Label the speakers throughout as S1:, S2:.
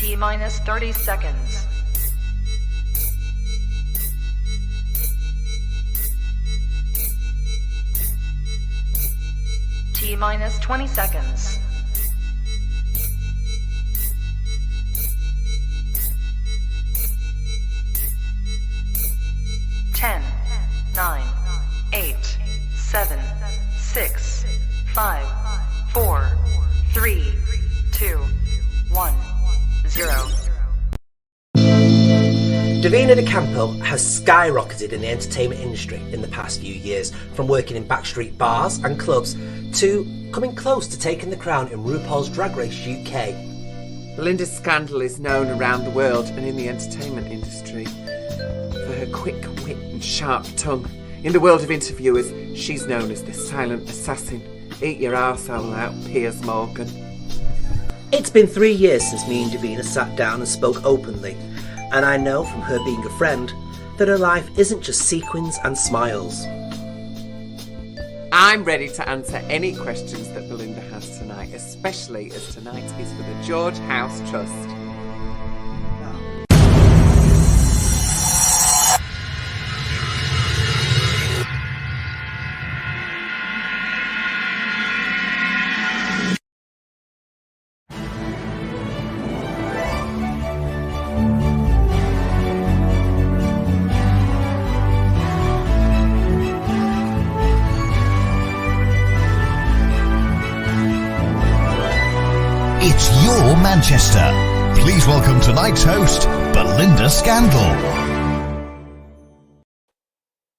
S1: T minus 30 seconds. T minus 20 seconds. Ten, 9, 8, 7, 6, 5, 4, 3, 2, 1, 0.
S2: Divina De Campo has skyrocketed in the entertainment industry in the past few years, from working in backstreet bars and clubs to coming close to taking the crown in RuPaul's Drag Race UK.
S3: Belinda Scandal is known around the world and in the entertainment industry for her quick wit and sharp tongue. In the world of interviewers, she's known as the silent assassin. Eat your arsehole out, Piers Morgan.
S2: It's been 3 years since me and Davina sat down and spoke openly, and I know from her being a friend that her life isn't just sequins and smiles.
S3: I'm ready to answer any questions that Belinda has tonight, especially as tonight is for the George House Trust.
S4: It's your Manchester. Please welcome tonight's host, Belinda Scandal.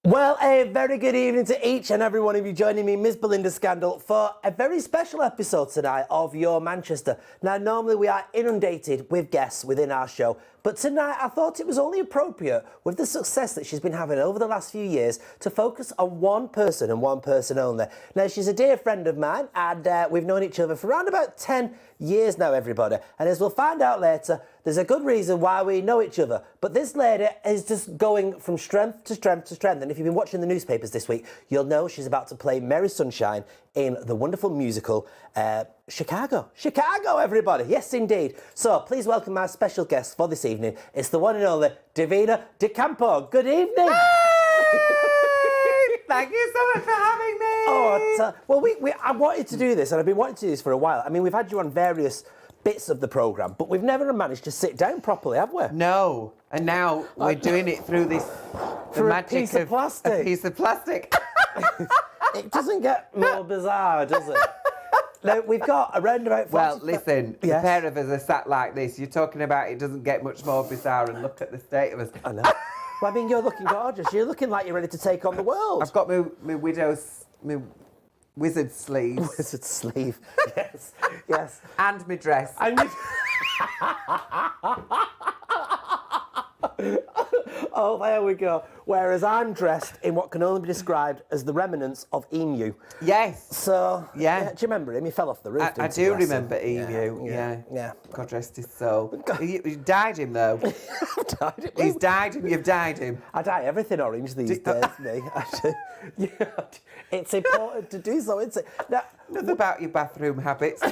S2: Well, a very good evening to each and every one of you joining me, Miss Belinda Scandal, for a very special episode tonight of Your Manchester. Now, normally we are inundated with guests within our show, but tonight I thought it was only appropriate, with the success that she's been having over the last few years, to focus on one person and one person only. Now, she's a dear friend of mine, and we've known each other for around about 10 years now, everybody. And as we'll find out later, there's a good reason why we know each other. But this lady is just going from strength to strength to strength. And if you've been watching the newspapers this week, you'll know she's about to play Mary Sunshine in the wonderful musical Chicago. Chicago, everybody. Yes, indeed. So please welcome our special guest for this evening. It's the one and only Divina De Campo. Good evening.
S3: Thank you so much for having me.
S2: I wanted to do this, and I've been wanting to do this for a while. I mean, we've had you on various bits of the programme, but we've never managed to sit down properly, have we?
S3: No, and now we're doing it through this...
S2: Through a piece of plastic.
S3: A piece of plastic.
S2: It doesn't get more bizarre, does it? Now, we've got around about...
S3: Well, listen,
S2: yes.
S3: The pair of us are sat like this. You're talking about it doesn't get much more bizarre, and look at the state of us.
S2: I know. Well, I mean, you're looking gorgeous. You're looking like you're ready to take on the world.
S3: I've got my wizard sleeves.
S2: Wizard sleeve, yes, yes.
S3: And my dress.
S2: Oh, there we go. Whereas I'm dressed in what can only be described as the remnants of Emu.
S3: Yes.
S2: So,
S3: yeah.
S2: Do you remember him? He fell off the roof,
S3: I do remember Emu,
S2: yeah.
S3: God rest his soul. You died him, though.
S2: Died him.
S3: He's died him, you've died him.
S2: I dye everything orange these days, me. It's important to do so, isn't it? Now,
S3: Nothing about your bathroom habits.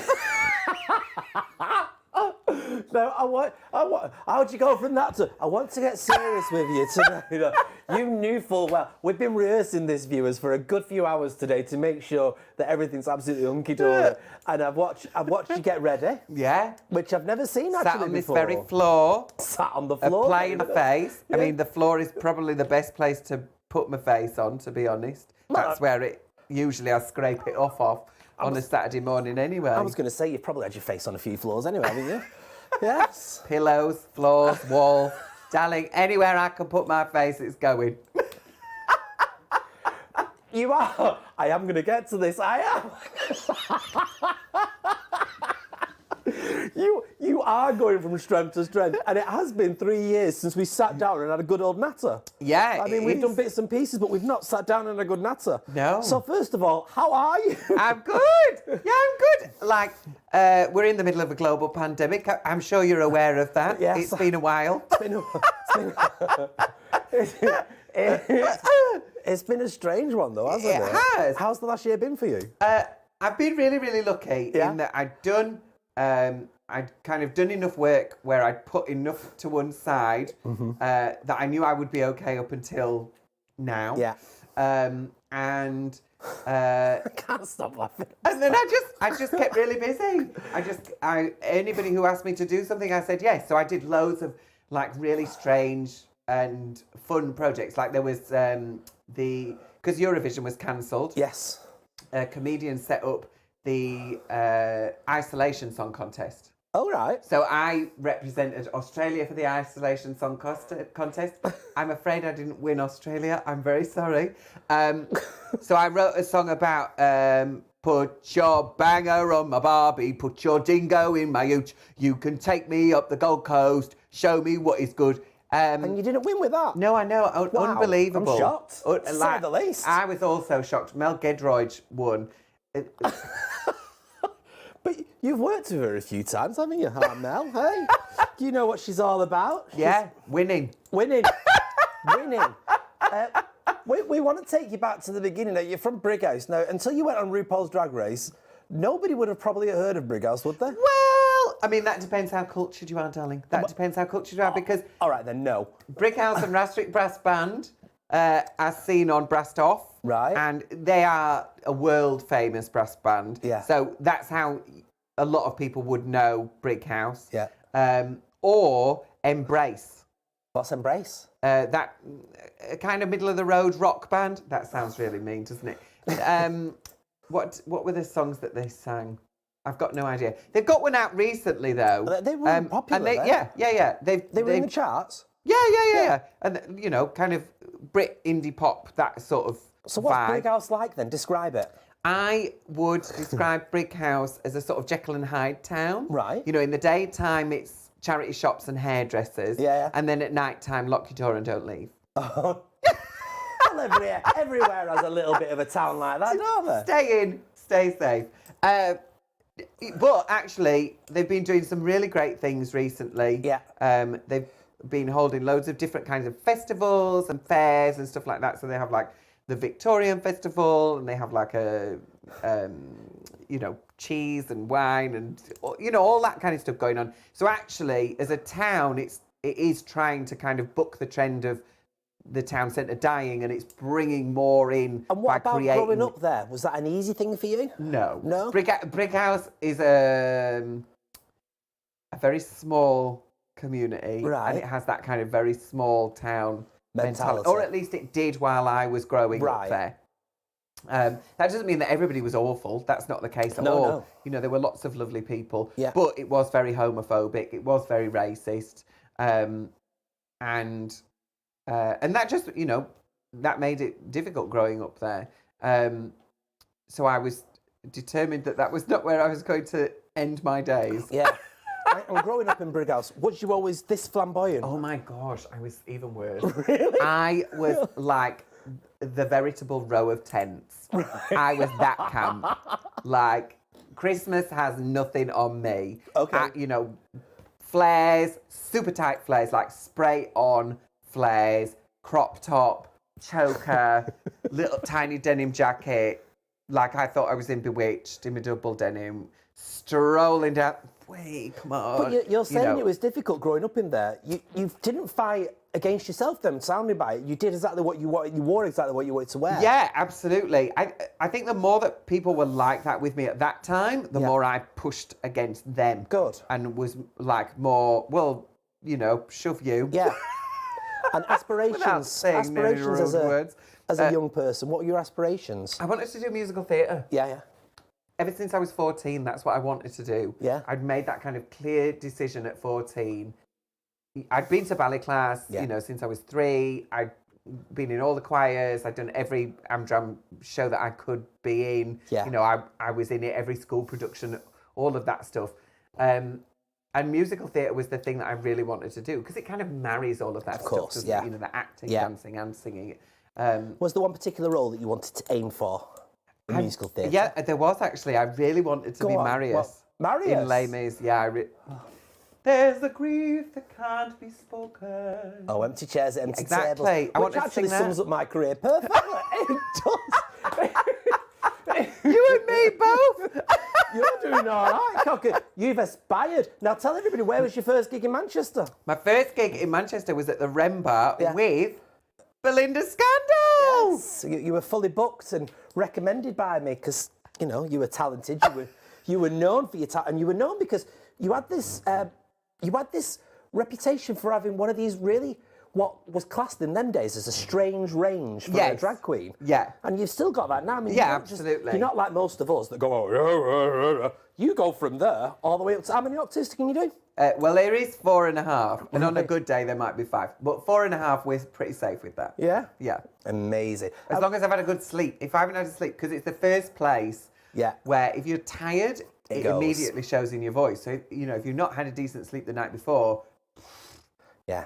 S2: No, how'd you go from that to, I want to get serious with you today. You knew full well, we've been rehearsing this, viewers, for a good few hours today to make sure that everything's absolutely hunky-dory. And I've watched you get ready.
S3: Yeah.
S2: Which I've never seen actually
S3: Sat on
S2: before.
S3: this very floor.
S2: Sat on the floor.
S3: Applying the face.
S2: Yeah.
S3: I mean, the floor is probably the best place to put my face on, to be honest. That's where I scrape it off on a Saturday morning anyway.
S2: I was going to say, you've probably had your face on a few floors anyway, haven't you? Yes.
S3: Pillows, floors, walls. Darling, anywhere I can put my face, it's going.
S2: You are. I am going to get to this. I am. You are going from strength to strength, and it has been 3 years since we sat down and had a good old natter.
S3: Yeah,
S2: I mean, we've done bits and pieces, but we've not sat down and had a good natter.
S3: No.
S2: So first of all, how are you?
S3: I'm good. Yeah, I'm good. Like, we're in the middle of a global pandemic. I'm sure you're aware of that.
S2: Yes.
S3: It's been a while.
S2: It's been a strange one, though, hasn't it?
S3: It has.
S2: How's the last year been for you?
S3: I've been really, really lucky in that I've done I'd kind of done enough work where I'd put enough to one side that I knew I would be okay up until now.
S2: Yeah.
S3: And
S2: I can't stop laughing.
S3: and then I just kept really busy. Anybody who asked me to do something, I said yes. So I did loads of like really strange and fun projects. Like there was because Eurovision was cancelled.
S2: Yes.
S3: A comedian set up the isolation song contest.
S2: Oh, right.
S3: So I represented Australia for the isolation song contest. I'm afraid I didn't win Australia. I'm very sorry. So I wrote a song about put your banger on my Barbie, put your dingo in my hooch. You can take me up the Gold Coast, show me what is good.
S2: And you didn't win with that?
S3: No, I know.
S2: Wow,
S3: Unbelievable.
S2: I'm shocked, to say the least.
S3: I was also shocked. Mel Gedroyd won.
S2: But you've worked with her a few times, haven't you, Mel? Hey, you know what she's all about.
S3: Yeah, winning.
S2: Winning. We want to take you back to the beginning. Now, you're from Brighouse. Now, until you went on RuPaul's Drag Race, nobody would have probably heard of Brighouse, would they?
S3: Well, I mean, that depends how cultured you are, darling. That depends how cultured you are, because...
S2: All right, then, no.
S3: Brighouse and Rastrick Brass Band are seen on Brassed Off.
S2: Right.
S3: And they are a world-famous brass band.
S2: Yeah.
S3: So that's how a lot of people would know Brighouse.
S2: Yeah.
S3: Or Embrace.
S2: What's Embrace?
S3: That kind of middle-of-the-road rock band. That sounds really mean, doesn't it? What were the songs that they sang? I've got no idea. They've got one out recently, though.
S2: They were popular,
S3: and yeah.
S2: They were in the charts?
S3: Yeah. And, you know, kind of Brit indie pop, that sort of
S2: So what's
S3: vibe.
S2: Brighouse like, then? Describe it.
S3: I would describe Brighouse as a sort of Jekyll and Hyde town.
S2: Right.
S3: You know, in the daytime, it's charity shops and hairdressers.
S2: Yeah.
S3: And then at night time, lock your door and don't leave.
S2: Oh. Well, everywhere has a little bit of a town like that, don't they?
S3: Stay in, stay safe. But actually, they've been doing some really great things recently.
S2: Yeah.
S3: They've been holding loads of different kinds of festivals and fairs and stuff like that. So they have like the Victorian Festival, and they have like a, cheese and wine and, all that kind of stuff going on. So actually, as a town, it is trying to kind of buck the trend of the town centre dying, and it's bringing more in.
S2: And what
S3: by
S2: about
S3: creating...
S2: growing up there? Was that an easy thing for you?
S3: No.
S2: No?
S3: Brighouse is a very small community.
S2: Right.
S3: And it has that kind of very small town
S2: Mentality.
S3: Or at least it did while I was growing up there. That doesn't mean that everybody was awful. That's not the case at all.
S2: No.
S3: You know, there were lots of lovely people.
S2: Yeah.
S3: But it was very homophobic. It was very racist. And that just, that made it difficult growing up there. So I was determined that was not where I was going to end my days.
S2: Yeah. And growing up in Brighouse, was you always this flamboyant?
S3: Oh my gosh, I was even worse.
S2: Really?
S3: I was like the veritable row of tents. Right. I was that camp. Like, Christmas has nothing on me.
S2: Okay.
S3: Flares, super tight flares, like spray on flares, crop top, choker, little tiny denim jacket. Like I thought I was in Bewitched in my double denim, strolling down. Wait, come on.
S2: But you're saying it was difficult growing up in there. You didn't fight against yourself then, sounding by it. You did exactly what you wanted. You wore exactly what you wanted to wear.
S3: Yeah, absolutely. I think the more that people were like that with me at that time, the more I pushed against them.
S2: Good.
S3: And was like more, shove you.
S2: Yeah. And aspirations as a young person, what were your aspirations?
S3: I wanted to do musical theatre.
S2: Yeah.
S3: Ever since I was 14, that's what I wanted to do.
S2: Yeah.
S3: I'd made that kind of clear decision at 14. I'd been to ballet class, since I was 3. I'd been in all the choirs. I'd done every Amdram show that I could be in.
S2: Yeah.
S3: I was in it, every school production, all of that stuff. And musical theatre was the thing that I really wanted to do, because it kind of marries all of that stuff, doesn't it? The acting, dancing and singing.
S2: Was there one particular role that you wanted to aim for? Musical theatre.
S3: Yeah, there was actually. I really wanted to be Marius.
S2: Marius?
S3: In Les Mis, yeah. There's a grief that can't be spoken.
S2: Oh, empty chairs, empty
S3: exactly.
S2: tables.
S3: I
S2: Which actually sums up my career perfectly. It does. right.
S3: You and me both.
S2: You're doing all right, Cocker. You've aspired. Now tell everybody, where was your first gig in Manchester?
S3: My first gig in Manchester was at the Ren Bar
S2: Yeah.
S3: with Belinda Scandal.
S2: Yes. You were fully booked and recommended by me because, you know, you were talented. You were known for your talent, and you were known because you had this reputation for having one of these really, what was classed in them days as a strange range for a drag queen.
S3: Yeah.
S2: And you've still got that now. I mean,
S3: Yeah,
S2: you don't
S3: absolutely.
S2: You're not like most of us that go, oh, you go from there all the way up to, how many octaves can you do?
S3: Well, there is 4.5, and on a good day there might be 5. But 4.5, we're pretty safe with that.
S2: Yeah?
S3: Yeah.
S2: Amazing.
S3: As long as I've had a good sleep. If I haven't had a sleep, because it's the first place where if you're tired, it
S2: goes.
S3: immediately shows in your voice. So, you know, if you've not had a decent sleep the night before,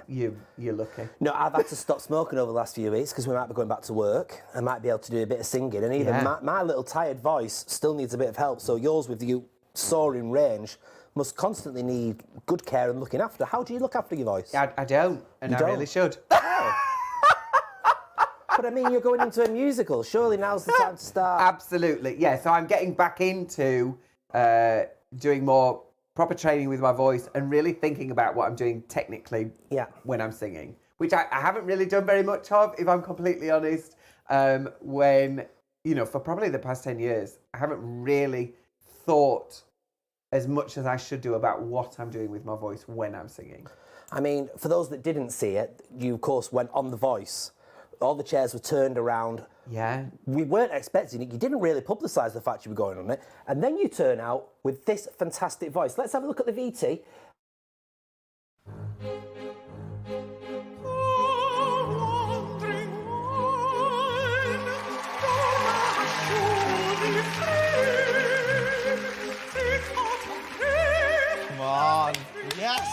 S3: you're lucky.
S2: No, I've had to stop smoking over the last few weeks because we might be going back to work. I might be able to do a bit of singing, and even my little tired voice still needs a bit of help. So yours, with you soaring range, must constantly need good care and looking after. How do you look after your voice?
S3: I don't, and
S2: You
S3: I
S2: don't?
S3: really should.
S2: But I mean, you're going into a musical. Surely now's the time to start.
S3: Absolutely, yeah. So I'm getting back into doing more proper training with my voice and really thinking about what I'm doing technically when I'm singing, which I haven't really done very much of, if I'm completely honest. When, you know, for probably the past 10 years, I haven't really thought as much as I should do about what I'm doing with my voice when I'm singing.
S2: I mean, for those that didn't see it, you, of course, went on The Voice. All the chairs were turned around.
S3: Yeah.
S2: We weren't expecting it. You didn't really publicise the fact you were going on it. And then you turn out with this fantastic voice. Let's have a look at the VT.
S5: Come on. Yes.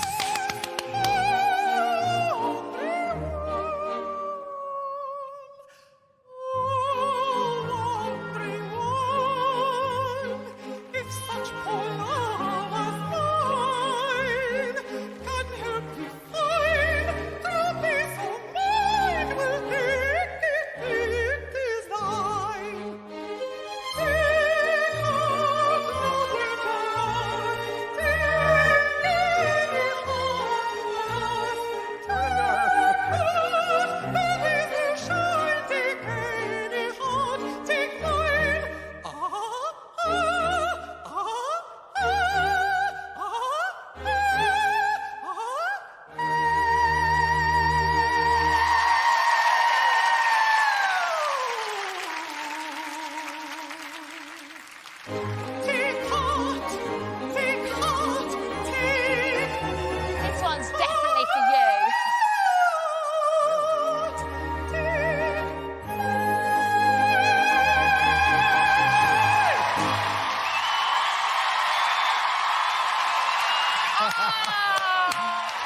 S6: This one's definitely for you.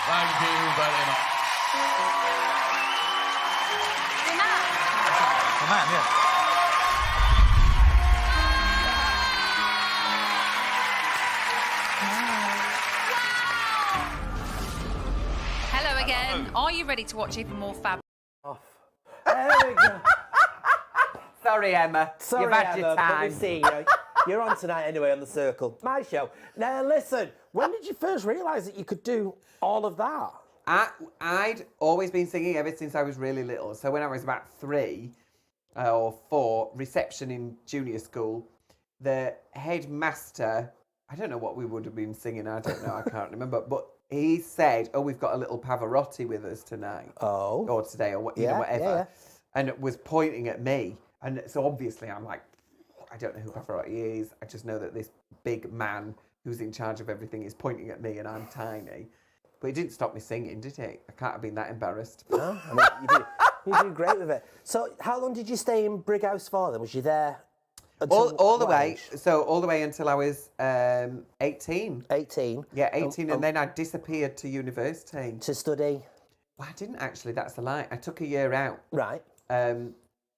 S5: Thank you very much.
S6: Your man.
S5: The man, yeah.
S7: Hello again. Are you ready to watch even more fab?
S2: There we go.
S3: Sorry, Emma.
S2: Sorry,
S3: You've had
S2: Emma,
S3: your
S2: but
S3: time.
S2: we see you. You're on tonight anyway on The Circle, my show. Now, listen, when did you first realise that you could do all of that?
S3: I'd always been singing ever since I was really little. So when I was about 3 or 4, reception in junior school, the headmaster, I don't know what we would have been singing, I don't know, I can't remember, but he said, oh, we've got a little Pavarotti with us tonight.
S2: Oh.
S3: Or today, or you know, whatever.
S2: Yeah.
S3: And it was pointing at me. And so obviously I'm like, I don't know who Pavarotti is. I just know that this big man who's in charge of everything is pointing at me and I'm tiny. But it didn't stop me singing, did it? I can't have been that embarrassed.
S2: No, I mean, you do great with it. So how long did you stay in Brighouse for then? Was you there until
S3: All the
S2: what
S3: way.
S2: age?
S3: So all the way until I was 18.
S2: 18?
S3: Yeah, 18. And then I disappeared to university.
S2: To study?
S3: Well, I didn't actually. That's a lie. I took a year out.
S2: Right.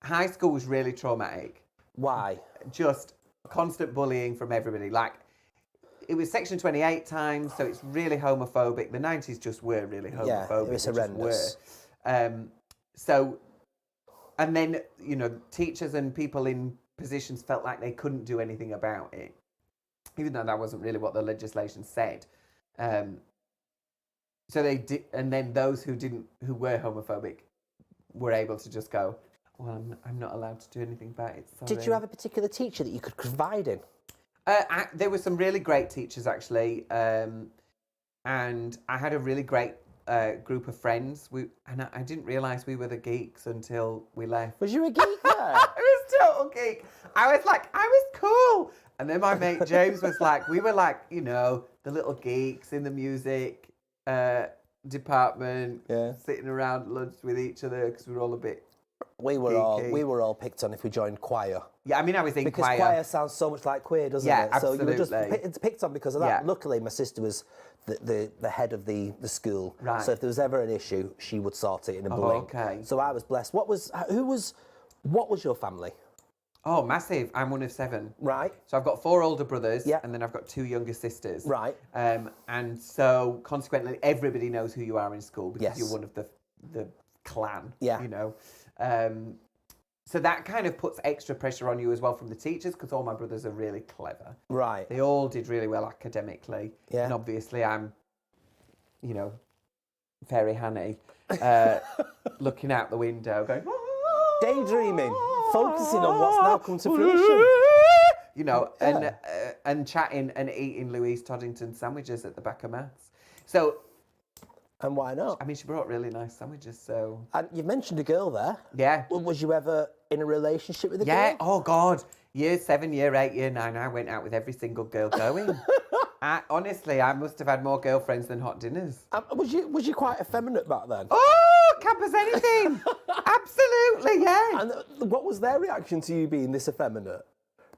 S3: High school was really traumatic.
S2: Why?
S3: Just constant bullying from everybody. Like, it was Section 28 times, so it's really homophobic. The 90s just were really homophobic.
S2: Yeah, it was
S3: They just
S2: horrendous.
S3: were. So, and then, you know, teachers and people in positions felt like they couldn't do anything about it, even though that wasn't really what the legislation said. So they did, and then those who were homophobic were able to just go, well, I'm not allowed to do anything about it. Sorry.
S2: Did you have a particular teacher that you could confide in?
S3: There were some really great teachers, actually, and I had a really great group of friends. I didn't realise we were the geeks until we left.
S2: Was you a geek there?
S3: I was total geek. I was cool. And then my mate James was like, we were like, you know, the little geeks in the music department, sitting around lunch with each other because we were all a bit.
S2: We were all picked on if we joined choir.
S3: Yeah, I mean, I was in
S2: because
S3: choir.
S2: Choir sounds so much like queer, doesn't it?
S3: Absolutely.
S2: So you were just picked on because of that.
S3: Yeah.
S2: Luckily, my sister was the head of the school.
S3: Right.
S2: So if there was ever an issue, she would sort it in a blink.
S3: Okay.
S2: So I was blessed. What was your family?
S3: Oh, massive. I'm one of 7.
S2: Right.
S3: So I've got 4 older brothers,
S2: Yeah.
S3: and then I've got 2 younger sisters.
S2: Right.
S3: And so consequently, everybody knows who you are in school because
S2: Yes.
S3: you're one of the clan.
S2: Yeah.
S3: You know. So that kind of puts extra pressure on you as well from the teachers because all my brothers are really clever.
S2: Right.
S3: They all did really well academically.
S2: Yeah.
S3: And obviously I'm, you know, Fairy Hanny, looking out the window going,
S2: Daydreaming, focusing on what's now come to fruition.
S3: you know, and chatting and eating Louise Toddington sandwiches at the back of maths. So,
S2: And why not?
S3: I mean, she brought really nice sandwiches, so...
S2: And you've mentioned a girl there.
S3: Yeah.
S2: Was you ever in a relationship with a
S3: Yeah,
S2: girl?
S3: oh God. Year 7, year 8, year 9, I went out with every single girl going. Honestly, I must have had more girlfriends than hot dinners.
S2: Was you quite effeminate back then?
S3: Oh, camp as anything. Absolutely, yeah.
S2: And what was their reaction to you being this effeminate?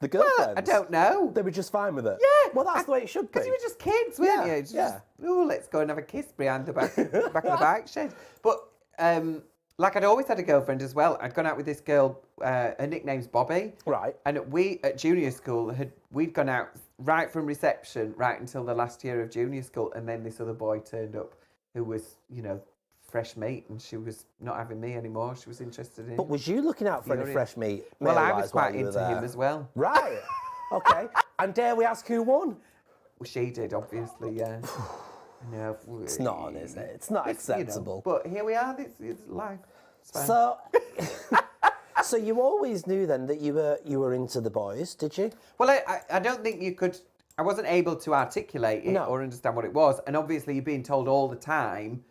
S2: The girlfriends?
S3: I don't know.
S2: They were just fine with it?
S3: Yeah.
S2: Well, that's the way it should be.
S3: Because you were just kids, weren't you?
S2: Yeah.
S3: Oh, let's go and have a kiss behind the back of the bike shed. But, like, I'd always had a girlfriend as well. I'd gone out with this girl, her nickname's Bobby.
S2: Right.
S3: And we, at junior school, we'd gone out right from reception right until the last year of junior school. And then this other boy turned up who was, you know, fresh meat, and she was not having me anymore. She was interested in...
S2: But was you looking out for any fresh meat?
S3: Well, I was
S2: male-wise, while
S3: quite
S2: you were
S3: into
S2: there?
S3: him as well.
S2: Right. Okay. And dare we ask who won?
S3: Well, she did, obviously, yeah. No,
S2: It's not on, is it? It's not acceptable.
S3: You know, but here we are. This is life. It's fine.
S2: So, so you always knew then that you were into the boys, did you?
S3: Well, I don't think you could... I wasn't able to articulate it or understand what it was. And obviously, you're being told all the time,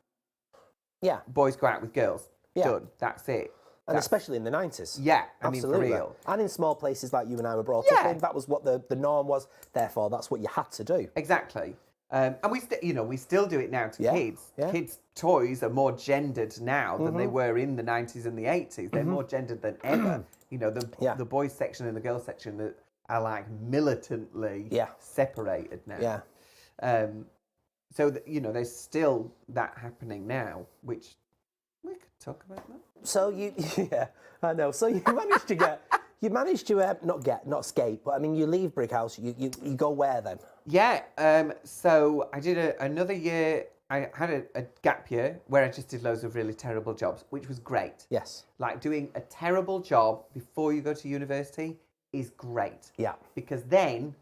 S2: Yeah.
S3: boys go out with girls.
S2: Yeah.
S3: Done. That's it.
S2: And especially in the 90s.
S3: Yeah, I mean,
S2: Absolutely.
S3: for real.
S2: And in small places like you and I were brought up in, that was what the norm was. Therefore, that's what you had to do.
S3: Exactly. And we still do it now to kids.
S2: Yeah.
S3: Kids' toys are more gendered now than they were in the 90s and the 80s. They're more gendered than ever. You know, the boys section and the girls section are like militantly separated now.
S2: Yeah.
S3: So, there's still that happening now, which we could talk about that.
S2: So I know. So you managed to not escape, but I mean, you leave Brick House, you go where then?
S3: Yeah, so I did another year. I had a gap year where I just did loads of really terrible jobs, which was great.
S2: Yes.
S3: Like doing a terrible job before you go to university is great.
S2: Yeah.
S3: Because then,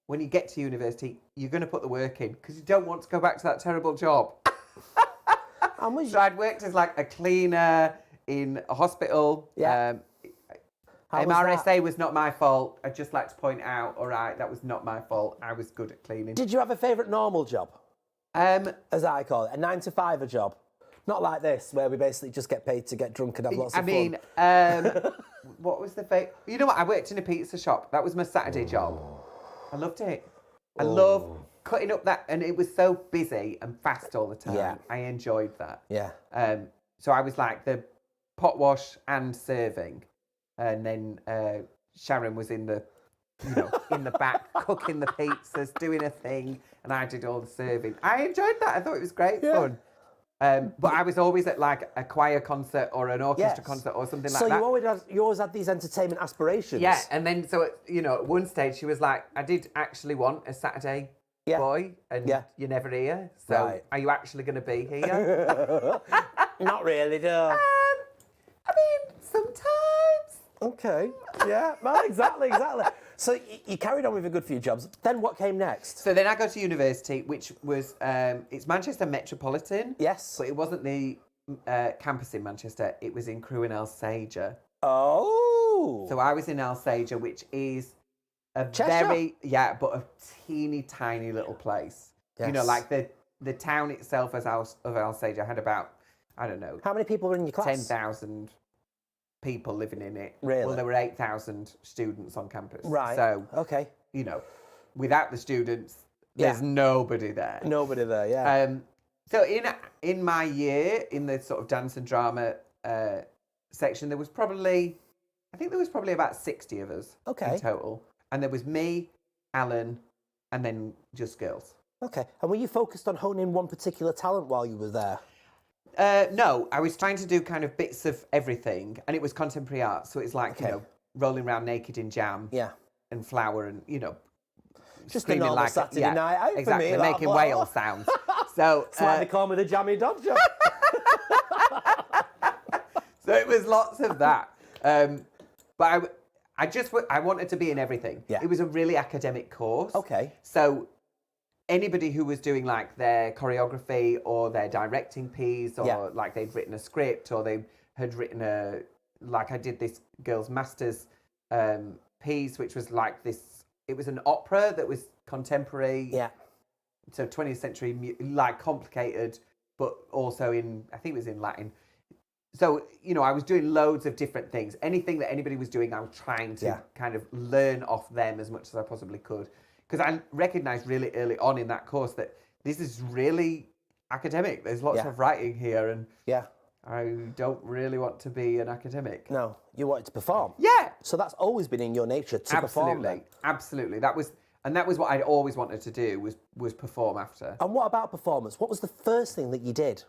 S3: when you get to university, you're going to put the work in because you don't want to go back to that terrible job. So I'd worked as like a cleaner in a hospital.
S2: Yeah.
S3: MRSA was not my fault. I'd just like to point out, all right, that was not my fault. I was good at cleaning.
S2: Did you have a favourite normal job? As I call it, a 9-to-5 job. Not like this, where we basically just get paid to get drunk and have lots of fun.
S3: What was the favourite? You know what? I worked in a pizza shop. That was my Saturday job. I loved it. I love cutting up that, and it was so busy and fast all the time.
S2: Yeah.
S3: I enjoyed that.
S2: Yeah.
S3: So I was like the pot wash and serving, and then Sharon was in the, in the back cooking the pizzas, doing a thing, and I did all the serving. I enjoyed that. I thought it was great fun. But I was always at like a choir concert or an orchestra concert or something like that.
S2: So you always had these entertainment aspirations.
S3: Yeah, and then so at one stage she was like, I did actually want a Saturday boy, and you're never here. So are you actually going to be here?
S2: Not really, though.
S3: I mean, sometimes.
S2: Okay. Yeah. Well, exactly. So you carried on with a good few jobs. Then what came next?
S3: So then I go to university, which was, it's Manchester Metropolitan.
S2: Yes.
S3: But it wasn't the campus in Manchester, it was in Crewe and Alsager.
S2: Oh.
S3: So I was in Alsager, which is a
S2: Cheshire?
S3: but a teeny tiny little place. You know,
S2: Yes.
S3: like the town itself of Alsager had about, I don't know,
S2: How many people were in your class?
S3: 10,000 people living in it.
S2: Really?
S3: Well, there were 8,000 students on campus.
S2: Right.
S3: So,
S2: Okay.
S3: you know, without the students, there's nobody there.
S2: Nobody there. Yeah.
S3: So in my year, in the sort of dance and drama section, there was probably about 60 of us
S2: Okay.
S3: in total. And there was me, Alan, and then just girls.
S2: Okay. And were you focused on honing one particular talent while you were there?
S3: No, I was trying to do kind of bits of everything, and it was contemporary art. So it's like, you know, rolling around naked in jam and flour and, you know,
S2: Just a
S3: screaming
S2: normal
S3: like
S2: Saturday night out for
S3: exactly,
S2: me, that,
S3: making
S2: what?
S3: whale sounds. So
S2: It's like they call me the jammy dog job.
S3: So it was lots of that. But I wanted to be in everything.
S2: Yeah.
S3: It was a really academic course.
S2: Okay.
S3: So anybody who was doing like their choreography or their directing piece or like they'd written a script or they had written I did this girls' masters piece, which was like this, it was an opera that was contemporary.
S2: Yeah.
S3: So 20th century, like complicated, but also I think it was in Latin. So, you know, I was doing loads of different things. Anything that anybody was doing, I was trying to kind of learn off them as much as I possibly could. Because I recognised really early on in that course that this is really academic. There's lots of writing here and I don't really want to be an academic.
S2: No, you wanted to perform.
S3: Yeah.
S2: So that's always been in your nature to perform then.
S3: Absolutely. That was what I'd always wanted to do was perform after.
S2: And what about performance? What was the first thing that you did?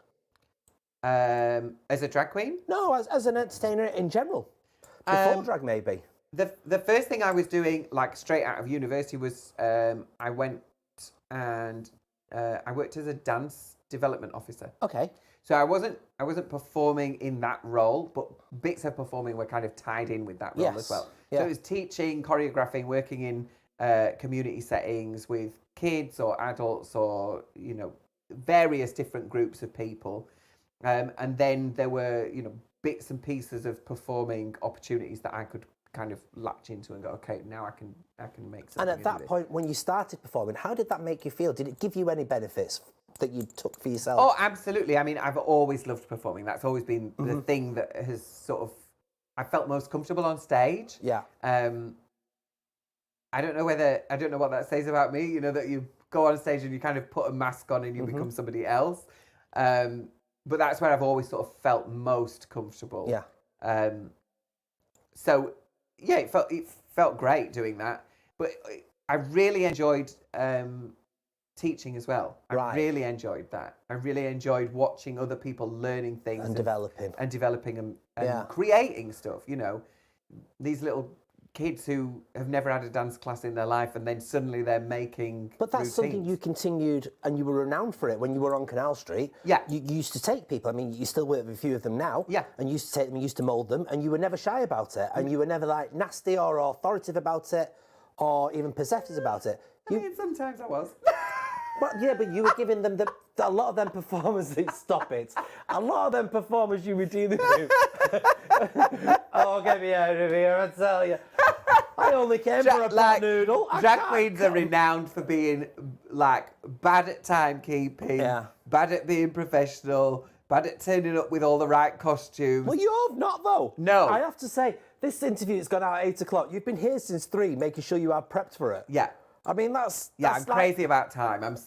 S3: As a drag queen?
S2: No, as an entertainer in general. Before drag, maybe.
S3: The first thing I was doing, like straight out of university, was I went and I worked as a dance development officer.
S2: Okay.
S3: So I wasn't performing in that role, but bits of performing were kind of tied in with that role as well.
S2: Yeah.
S3: So it was teaching, choreographing, working in community settings with kids or adults or, you know, various different groups of people. And then there were, you know, bits and pieces of performing opportunities that I could kind of latch into and go, okay, now I can make something.
S2: And at that point, when you started performing, how did that make you feel? Did it give you any benefits that you took for yourself?
S3: Oh, absolutely. I mean, I've always loved performing. That's always been the thing that has sort of, I felt most comfortable on stage.
S2: Yeah.
S3: I don't know what that says about me, you know, that you go on stage and you kind of put a mask on and you become somebody else. But that's where I've always sort of felt most comfortable.
S2: Yeah.
S3: So yeah, it felt great doing that. But I really enjoyed teaching as well. I really enjoyed that. I really enjoyed watching other people learning things
S2: And developing
S3: and creating stuff. You know, these little kids who have never had a dance class in their life and then suddenly they're making
S2: But that's something you continued and you were renowned for it when you were on Canal Street.
S3: Yeah.
S2: You used to take people, I mean, you still work with a few of them now.
S3: Yeah.
S2: And you used to take them, you used to mould them and you were never shy about it and you were never like nasty or authoritative about it or even possessive about it.
S3: I mean, sometimes I was.
S2: But yeah, but you were giving them a lot of them performers. Stop it! A lot of them performers you were dealing with. Oh, get me out of here! I tell you, I only came for a pot noodle.
S3: Drag queens are renowned for being like bad at timekeeping, bad at being professional, bad at turning up with all the right costumes.
S2: Well, you're not though.
S3: No,
S2: I have to say, this interview has gone out at 8 o'clock. You've been here since 3, making sure you are prepped for it.
S3: Yeah.
S2: I mean, that's
S3: I'm crazy about time.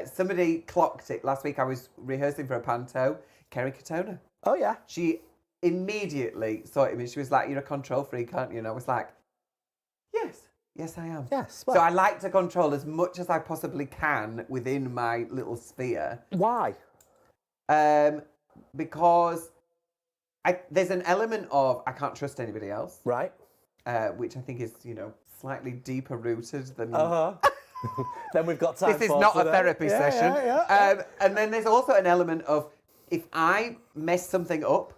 S3: Somebody clocked it last week. I was rehearsing for a panto. Kerry Katona.
S2: Oh yeah.
S3: She immediately saw it. I mean, she was like, "You're a control freak, aren't you?" And I was like, "Yes, I am."
S2: Yes.
S3: So I like to control as much as I possibly can within my little sphere.
S2: Why?
S3: Because there's an element of I can't trust anybody else.
S2: Right.
S3: Which I think is, you know, slightly deeper rooted than.
S2: Then we've got time.
S3: This is not a therapy session.
S2: Yeah.
S3: And then there's also an element of if I mess something up,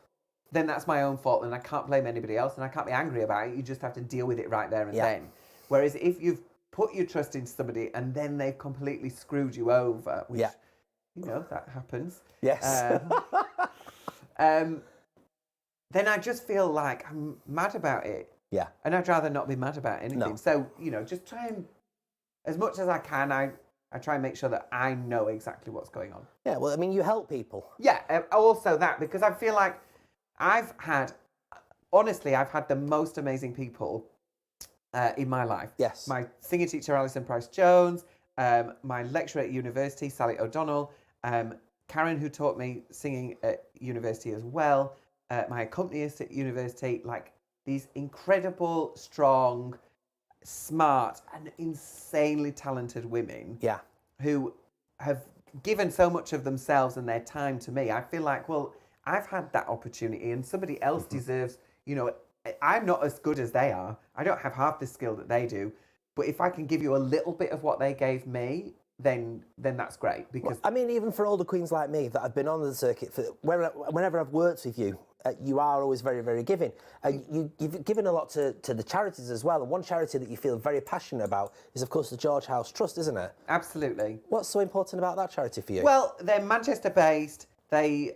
S3: then that's my own fault and I can't blame anybody else and I can't be angry about it. You just have to deal with it right there and then. Whereas if you've put your trust in somebody and then they've completely screwed you over, which, you know, that happens.
S2: Yes.
S3: Then I just feel like I'm mad about it.
S2: Yeah.
S3: And I'd rather not be mad about anything.
S2: No.
S3: So, you know, just try and, as much as I can, I try and make sure that I know exactly what's going on.
S2: Yeah, well, I mean, you help people.
S3: Yeah, also that, because I feel like I've had the most amazing people in my life.
S2: Yes.
S3: My singing teacher, Alison Price-Jones, my lecturer at university, Sally O'Donnell, Karen, who taught me singing at university as well, my accompanist at university, like these incredible, strong, smart, and insanely talented women who have given so much of themselves and their time to me. I feel like, well, I've had that opportunity and somebody else deserves, you know, I'm not as good as they are. I don't have half the skill that they do. But if I can give you a little bit of what they gave me, then that's great. Because
S2: well, I mean, even for older queens like me that have been on the circuit, whenever I've worked with you, you are always very, very giving. You've given a lot to the charities as well. And one charity that you feel very passionate about is, of course, the George House Trust, isn't it?
S3: Absolutely.
S2: What's so important about that charity for you?
S3: Well, they're Manchester-based. They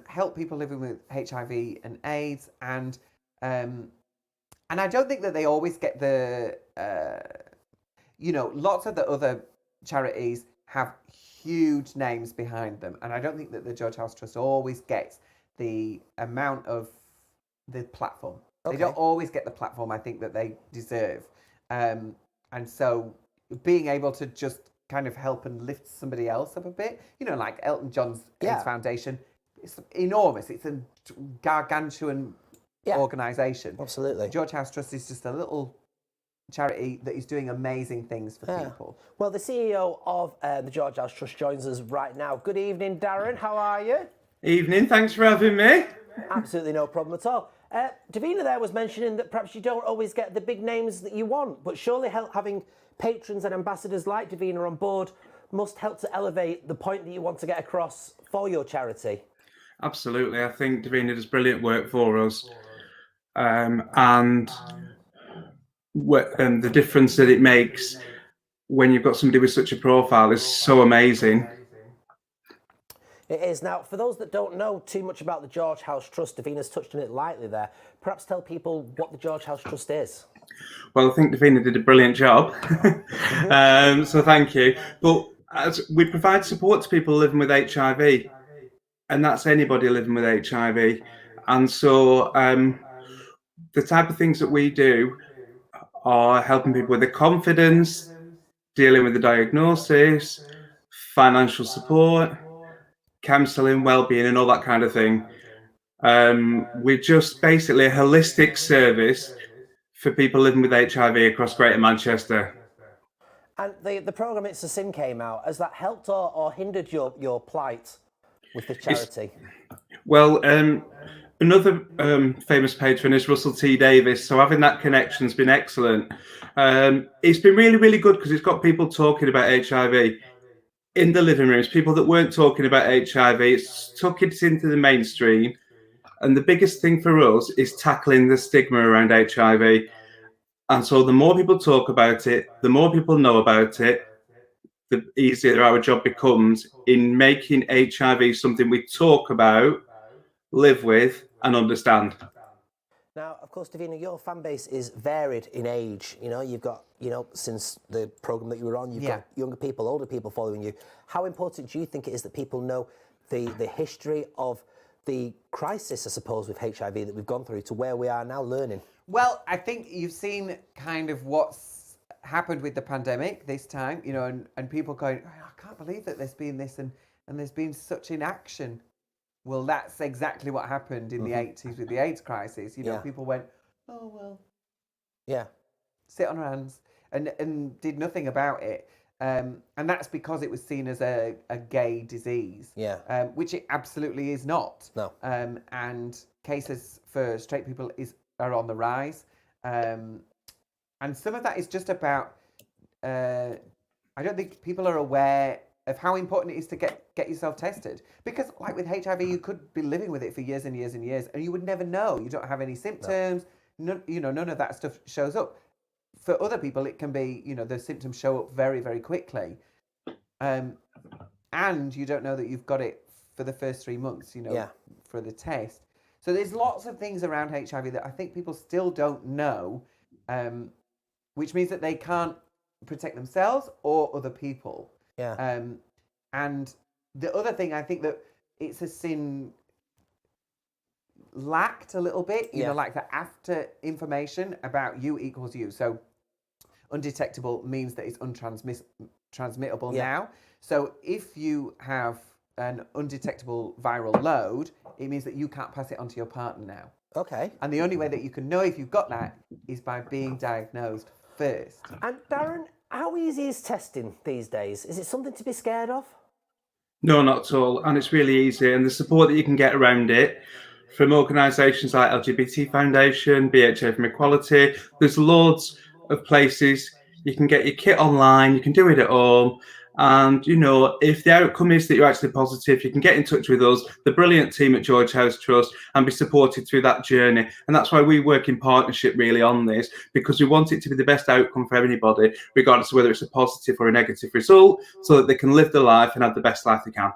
S3: help people living with HIV and AIDS, and I don't think that they always get the, you know, lots of the other charities have huge names behind them, and I don't think that the George House Trust always gets the amount of the platform. Okay. They don't always get the platform I think that they deserve, and so being able to just kind of help and lift somebody else up a bit, you know, like Elton John's AIDS Foundation, it's enormous. It's a gargantuan organisation.
S2: Absolutely.
S3: George House Trust is just a little charity that is doing amazing things for people.
S2: Well, the CEO of the George House Trust joins us right now. Good evening, Darren. How are you?
S8: Evening. Thanks for having me.
S2: Absolutely no problem at all. Davina there was mentioning that perhaps you don't always get the big names that you want, but surely having patrons and ambassadors like Davina on board must help to elevate the point that you want to get across for your charity.
S8: Absolutely. I think Davina does brilliant work for us. And the difference that it makes when you've got somebody with such a profile is so amazing.
S2: It is. Now, for those that don't know too much about the George House Trust, Davina's touched on it lightly there. Perhaps tell people what the George House Trust is.
S8: Well, I think Davina did a brilliant job. So thank you. But we provide support to people living with HIV, and that's anybody living with HIV. And so the type of things that we do are helping people with the confidence, dealing with the diagnosis, financial support, counselling, well-being, and all that kind of thing. We're just basically a holistic service for people living with HIV across Greater Manchester.
S2: And the programme It's a Sin came out. Has that helped or hindered your plight with the charity?
S8: Well, another famous patron is Russell T Davis, so having that connection has been excellent. It's been really, really good because it's got people talking about HIV in the living rooms, people that weren't talking about HIV. It's took it into the mainstream. And the biggest thing for us is tackling the stigma around HIV. And so the more people talk about it, the more people know about it, the easier our job becomes in making HIV something we talk about, live with, and understand.
S2: Now, of course, Davina, your fan base is varied in age. You know, you've got, since the programme that you were on, you've got younger people, older people following you. How important do you think it is that people know the history of the crisis, I suppose, with HIV that we've gone through to where we are now learning?
S3: Well, I think you've seen kind of what's happened with the pandemic this time, and people going, oh, I can't believe that there's been this and there's been such inaction. Well, that's exactly what happened in the 80s with the AIDS crisis. People went, oh, well.
S2: Yeah.
S3: Sit on our hands and did nothing about it. And that's because it was seen as a gay disease.
S2: Yeah.
S3: Which it absolutely is not.
S2: No.
S3: And cases for straight people are on the rise. And some of that is just about, I don't think people are aware of how important it is to get yourself tested. Because like with HIV, you could be living with it for years and years and years, and you would never know. You don't have any symptoms. No. None of that stuff shows up. For other people, it can be, the symptoms show up very, very quickly. And you don't know that you've got it for the first 3 months, for the test. So there's lots of things around HIV that I think people still don't know, which means that they can't protect themselves or other people.
S2: Yeah.
S3: And the other thing, I think that it's a sin lacked a little bit, like the after information about you equals you. So undetectable means that it's untransmittable now. So if you have an undetectable viral load, it means that you can't pass it on to your partner now.
S2: Okay.
S3: And the only way that you can know if you've got that is by being diagnosed first.
S2: And Darren, how easy is testing these days? Is it something to be scared of?
S8: No, not at all. And it's really easy. And the support that you can get around it from organisations like LGBT Foundation, BHA from Equality, there's loads of places. You can get your kit online, you can do it at home. And, if the outcome is that you're actually positive, you can get in touch with us, the brilliant team at George House Trust, and be supported through that journey. And that's why we work in partnership really on this, because we want it to be the best outcome for anybody, regardless of whether it's a positive or a negative result, so that they can live their life and have the best life they can.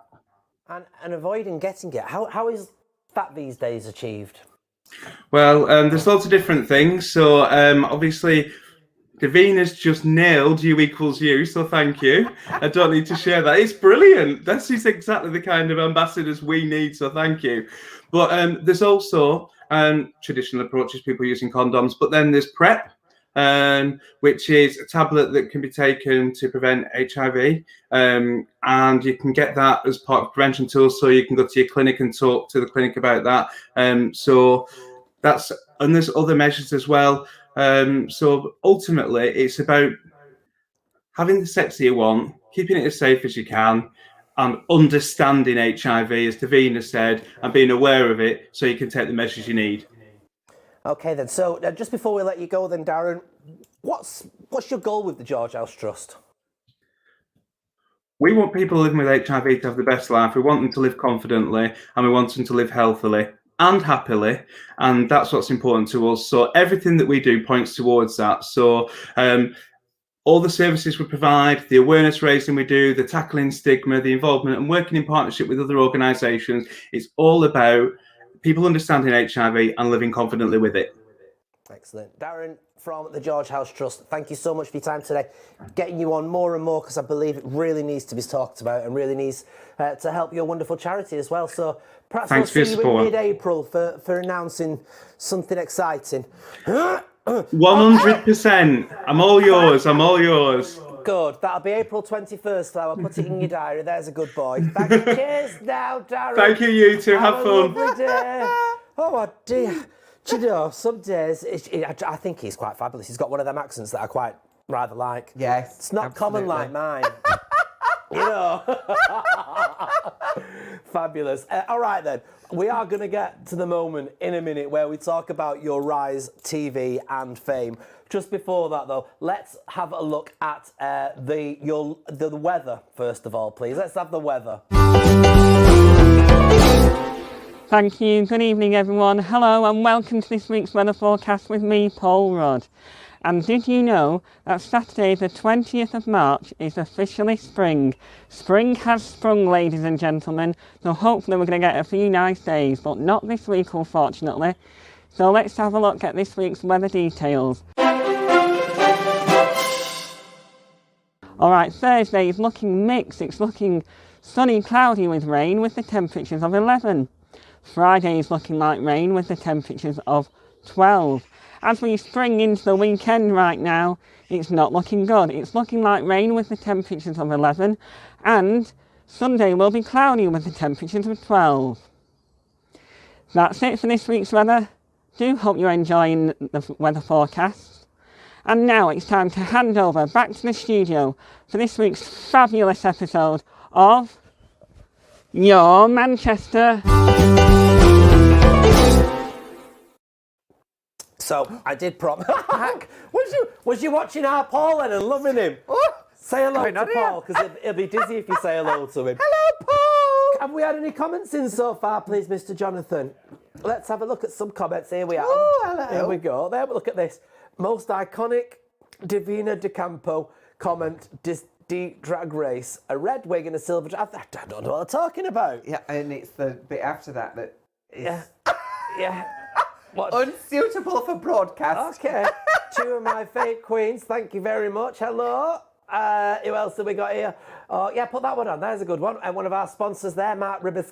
S2: And avoiding getting it, how is that these days achieved?
S8: Well, there's lots of different things. So obviously, Davina's just nailed you equals you, so thank you. I don't need to share that. It's brilliant. This is exactly the kind of ambassadors we need, so thank you. But there's also traditional approaches, people using condoms, but then there's PrEP, which is a tablet that can be taken to prevent HIV, and you can get that as part of prevention tools, so you can go to your clinic and talk to the clinic about that. So that's, and there's other measures as well. So ultimately, it's about having the sex that you want, keeping it as safe as you can, and understanding HIV, as Davina said, and being aware of it so you can take the measures you need.
S2: Okay then, so just before we let you go then, Darren, what's your goal with the George House Trust?
S8: We want people living with HIV to have the best life. We want them to live confidently, and we want them to live healthily and happily, and that's what's important to us. So everything that we do points towards that. So all the services we provide, the awareness raising we do, the tackling stigma, the involvement, and working in partnership with other organisations, it's all about people understanding HIV and living confidently with it.
S2: Excellent. Darren from the George House Trust, thank you so much for your time today. Getting you on more and more, because I believe it really needs to be talked about and really needs to help your wonderful charity as well. So perhaps
S8: Thanks
S2: we'll see you
S8: support.
S2: in mid-April for announcing something exciting.
S8: 100%. I'm all yours. I'm all yours.
S2: Good. That'll be April 21st, so I'll put it in your diary. There's a good boy. Thank you. Cheers now, Darren.
S8: Thank you, you two. Have
S2: a
S8: fun.
S2: lovely day. Oh, dear. Do you know, some days, I think he's quite fabulous. He's got one of them accents that I quite rather like.
S3: Yes.
S2: It's not
S3: absolutely.
S2: common like mine. You know. Fabulous. All right, then. We are going to get to the moment in a minute where we talk about your rise, TV and fame. Just before that, though, let's have a look at the weather, first of all, please. Let's have the weather.
S9: Thank you. Good evening, everyone. Hello and welcome to this week's weather forecast with me, Paul Rudd. And did you know that Saturday the 20th of March is officially spring? Spring has sprung, ladies and gentlemen, so hopefully we're going to get a few nice days, but not this week, unfortunately. So let's have a look at this week's weather details. Alright, Thursday is looking mixed. It's looking sunny, cloudy with rain with the temperatures of 11. Friday is looking like rain with the temperatures of 12. As we spring into the weekend right now, it's not looking good. It's looking like rain with the temperatures of 11, and Sunday will be cloudy with the temperatures of 12. That's it for this week's weather. Do hope you're enjoying the weather forecast. And now it's time to hand over back to the studio for this week's fabulous episode of Your Manchester.
S2: So I did was you watching our Paul then and loving him? Say hello
S3: going
S2: to
S3: on here?
S2: Paul, because he'll be dizzy if you say hello to him.
S3: Hello, Paul.
S2: Have we had any comments in so far, please, Mr. Jonathan? Let's have a look at some comments. Here we are.
S3: Oh, hello.
S2: Here we go. There, look at this. Most iconic Divina De Campo comment, Drag Race. A red wig and a silver... I don't know what they're talking about.
S3: Yeah, and it's the bit after that is
S2: Yeah. What?
S3: unsuitable for broadcast.
S2: Okay. Two of my fake queens. Thank you very much. Hello. Who else have we got here? Oh, yeah, put that one on. There's a good one. And one of our sponsors there, Mark Ribbers.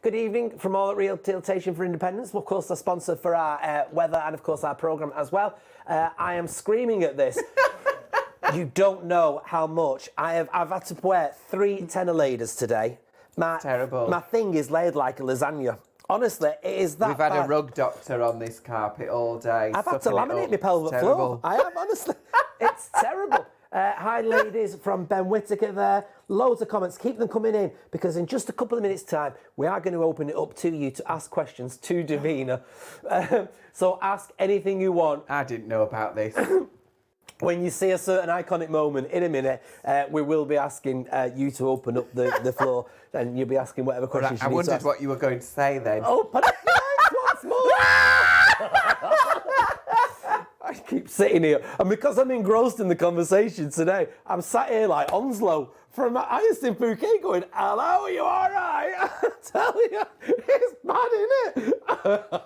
S2: Good evening from all at Real Tiltation for Independence. Of course, the sponsor for our weather and, of course, our programme as well. I am screaming at this. You don't know how much I've had to wear 3 tenor laders today.
S3: Terrible.
S2: My thing is laid like a lasagna. Honestly, it is that
S3: We've had
S2: bad.
S3: a rug doctor on this carpet all day.
S2: I've had to
S3: sucking it
S2: laminate
S3: up.
S2: my pelvic
S3: Terrible.
S2: floor. I have, honestly. It's terrible. Hi, ladies, from Ben Whittaker there. Loads of comments. Keep them coming in, because in just a couple of minutes' time, we are going to open it up to you to ask questions to Davina. So ask anything you want.
S3: I didn't know about this.
S2: When you see a certain iconic moment in a minute, we will be asking you to open up the floor, and you'll be asking whatever questions
S3: I
S2: you need to
S3: wondered
S2: ask.
S3: what you were going to say then.
S2: Oh, but once more! I keep sitting here, and because I'm engrossed in the conversation today, I'm sat here like Onslow from Hyacinth Bouquet going, hello, are you all right? I tell you, it's bad, isn't it?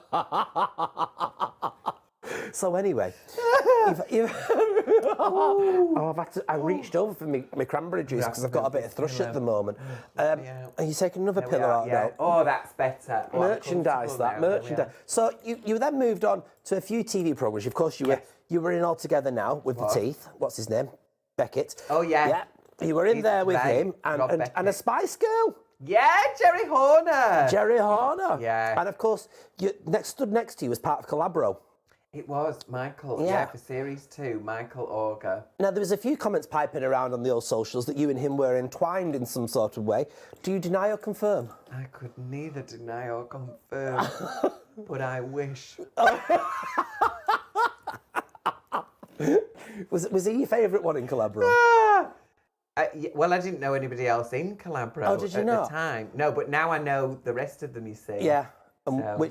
S2: So anyway, I reached over for my cranberry juice because I've got a bit of thrush at the moment. Are you taking another pillow out now?
S3: Oh, that's better. Oh, I'm
S2: Merchandise, that
S3: comfortable now.
S2: merchandise. So you then moved on to a few TV programmes. Of course, you were in All Together Now with the teeth. What's his name? Beckett.
S3: Oh, yeah.
S2: Yeah. You were in
S3: He's
S2: there with
S3: great.
S2: him
S3: Rob
S2: and a
S3: Beckett.
S2: Spice Girl.
S3: Yeah, Jerry Horner.
S2: Jerry Horner.
S3: Yeah.
S2: And of course, stood next to you as part of Collabro.
S3: It was Michael,
S2: Yeah.
S3: for series 2, Michael Auger.
S2: Now, there was a few comments piping around on the old socials that you and him were entwined in some sort of way. Do you deny or confirm?
S3: I could neither deny or confirm, but I wish.
S2: Was he your favourite one in Collabro?
S3: Well, I didn't know anybody else in Collabro
S2: Oh, did you
S3: at
S2: not?
S3: the time. No, but now I know the rest of them, you see.
S2: Yeah.
S3: So-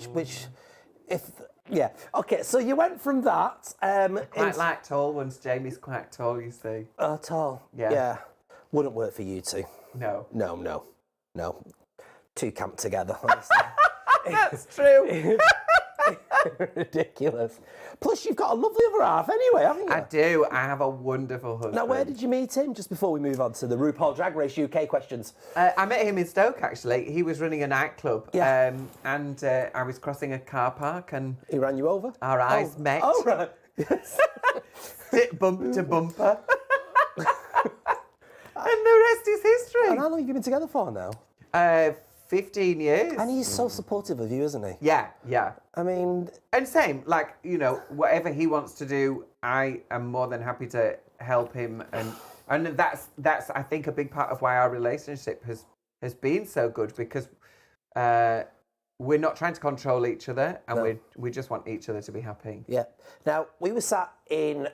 S2: Yeah. Okay, so you went from that.
S3: Quite like tall ones. Jamie's quite tall, you see.
S2: Oh, tall.
S3: Yeah.
S2: Yeah. Wouldn't work for you two.
S3: No.
S2: No. Two camped together, honestly.
S3: That's true.
S2: Ridiculous. Plus, you've got a lovely other half anyway, haven't you?
S3: I do. I have a wonderful husband.
S2: Now, where did you meet him? Just before we move on to the RuPaul Drag Race UK questions.
S3: I met him in Stoke, actually. He was running a nightclub.
S2: Yeah.
S3: And I was crossing a car park and
S2: He ran you over?
S3: our eyes met.
S2: Oh, right. Yes.
S3: Bump to bumper. And the rest is history.
S2: And how long have you been together for now?
S3: 15 years.
S2: And he's so supportive of you, isn't he?
S3: Yeah.
S2: I mean,
S3: And same, like, whatever he wants to do, I am more than happy to help him. And that's I think, a big part of why our relationship has been so good, because we're not trying to control each other, and we just want each other to be happy.
S2: yeah. Now, we were sat in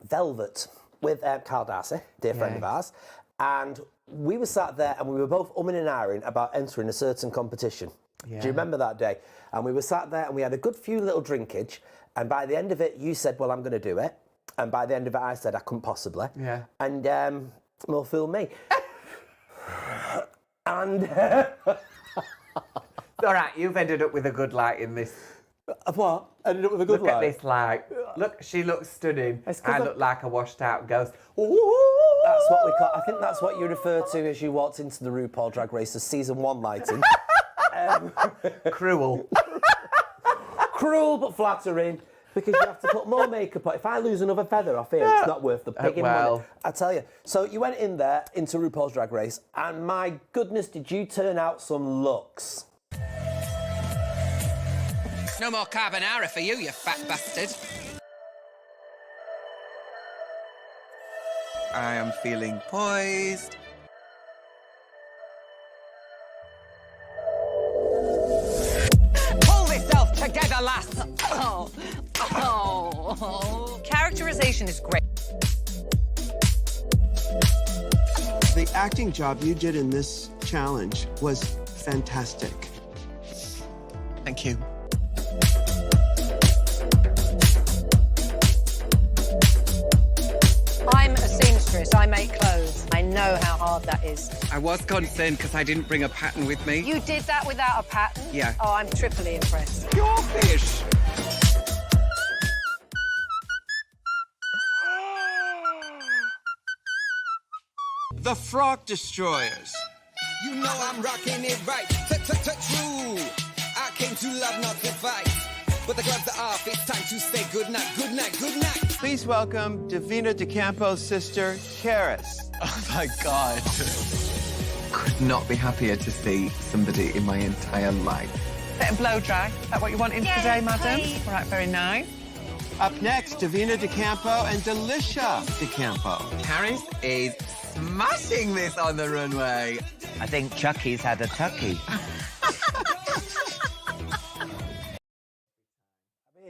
S2: Velvet with Carl Darcy, dear friend of ours, and we were sat there and we were both umming and ahhing about entering a certain competition.
S3: Yeah.
S2: Do you remember that day? And we were sat there and we had a good few little drinkage, and by the end of it, you said, well, I'm going to do it. And by the end of it, I said, I couldn't possibly.
S3: Yeah.
S2: And well, fool me. And...
S3: All right, you've ended up with a good light in this.
S2: What? Ended up with a good
S3: Look
S2: light?
S3: at this light. Look, she looks stunning.
S2: It's 'cause
S3: I
S2: I'm-
S3: look like a washed out ghost.
S2: That's what we call... I think that's what you refer to as you walked into the RuPaul Drag Race as season 1 lighting.
S3: Cruel.
S2: Cruel but flattering, because you have to put more makeup on. If I lose another feather off here, it's not worth the pigging
S3: well.
S2: money. I tell you. So you went in there into RuPaul's Drag Race, and my goodness, did you turn out some looks.
S10: No more carbonara for you, you fat bastard.
S3: I am feeling poised.
S10: Pull yourself together, lass.
S7: Oh. Characterization is great.
S11: The acting job you did in this challenge was fantastic.
S10: Thank you.
S12: I'm a seamstress. I make clothes. I know how hard that is.
S10: I was concerned because I didn't bring a pattern with me.
S12: You did that without a pattern?
S10: Yeah.
S12: Oh, I'm triply impressed.
S10: Your fish.
S11: The Frog Destroyers.
S10: You know I'm rocking it right. True. I came to love, not to fight. But the gloves are off. It's time to say good night, good night, good night.
S11: Please welcome Divina De Campo's sister, Karis.
S5: Oh my God.
S3: Could not be happier to see somebody in my entire life.
S10: Bit of blow dry. Is that what you wanted today, madam? All right, very nice.
S11: Up next, Divina De Campo and Delicia De Campo.
S10: Karis is smashing this on the runway.
S13: I think Chucky's had a tucky.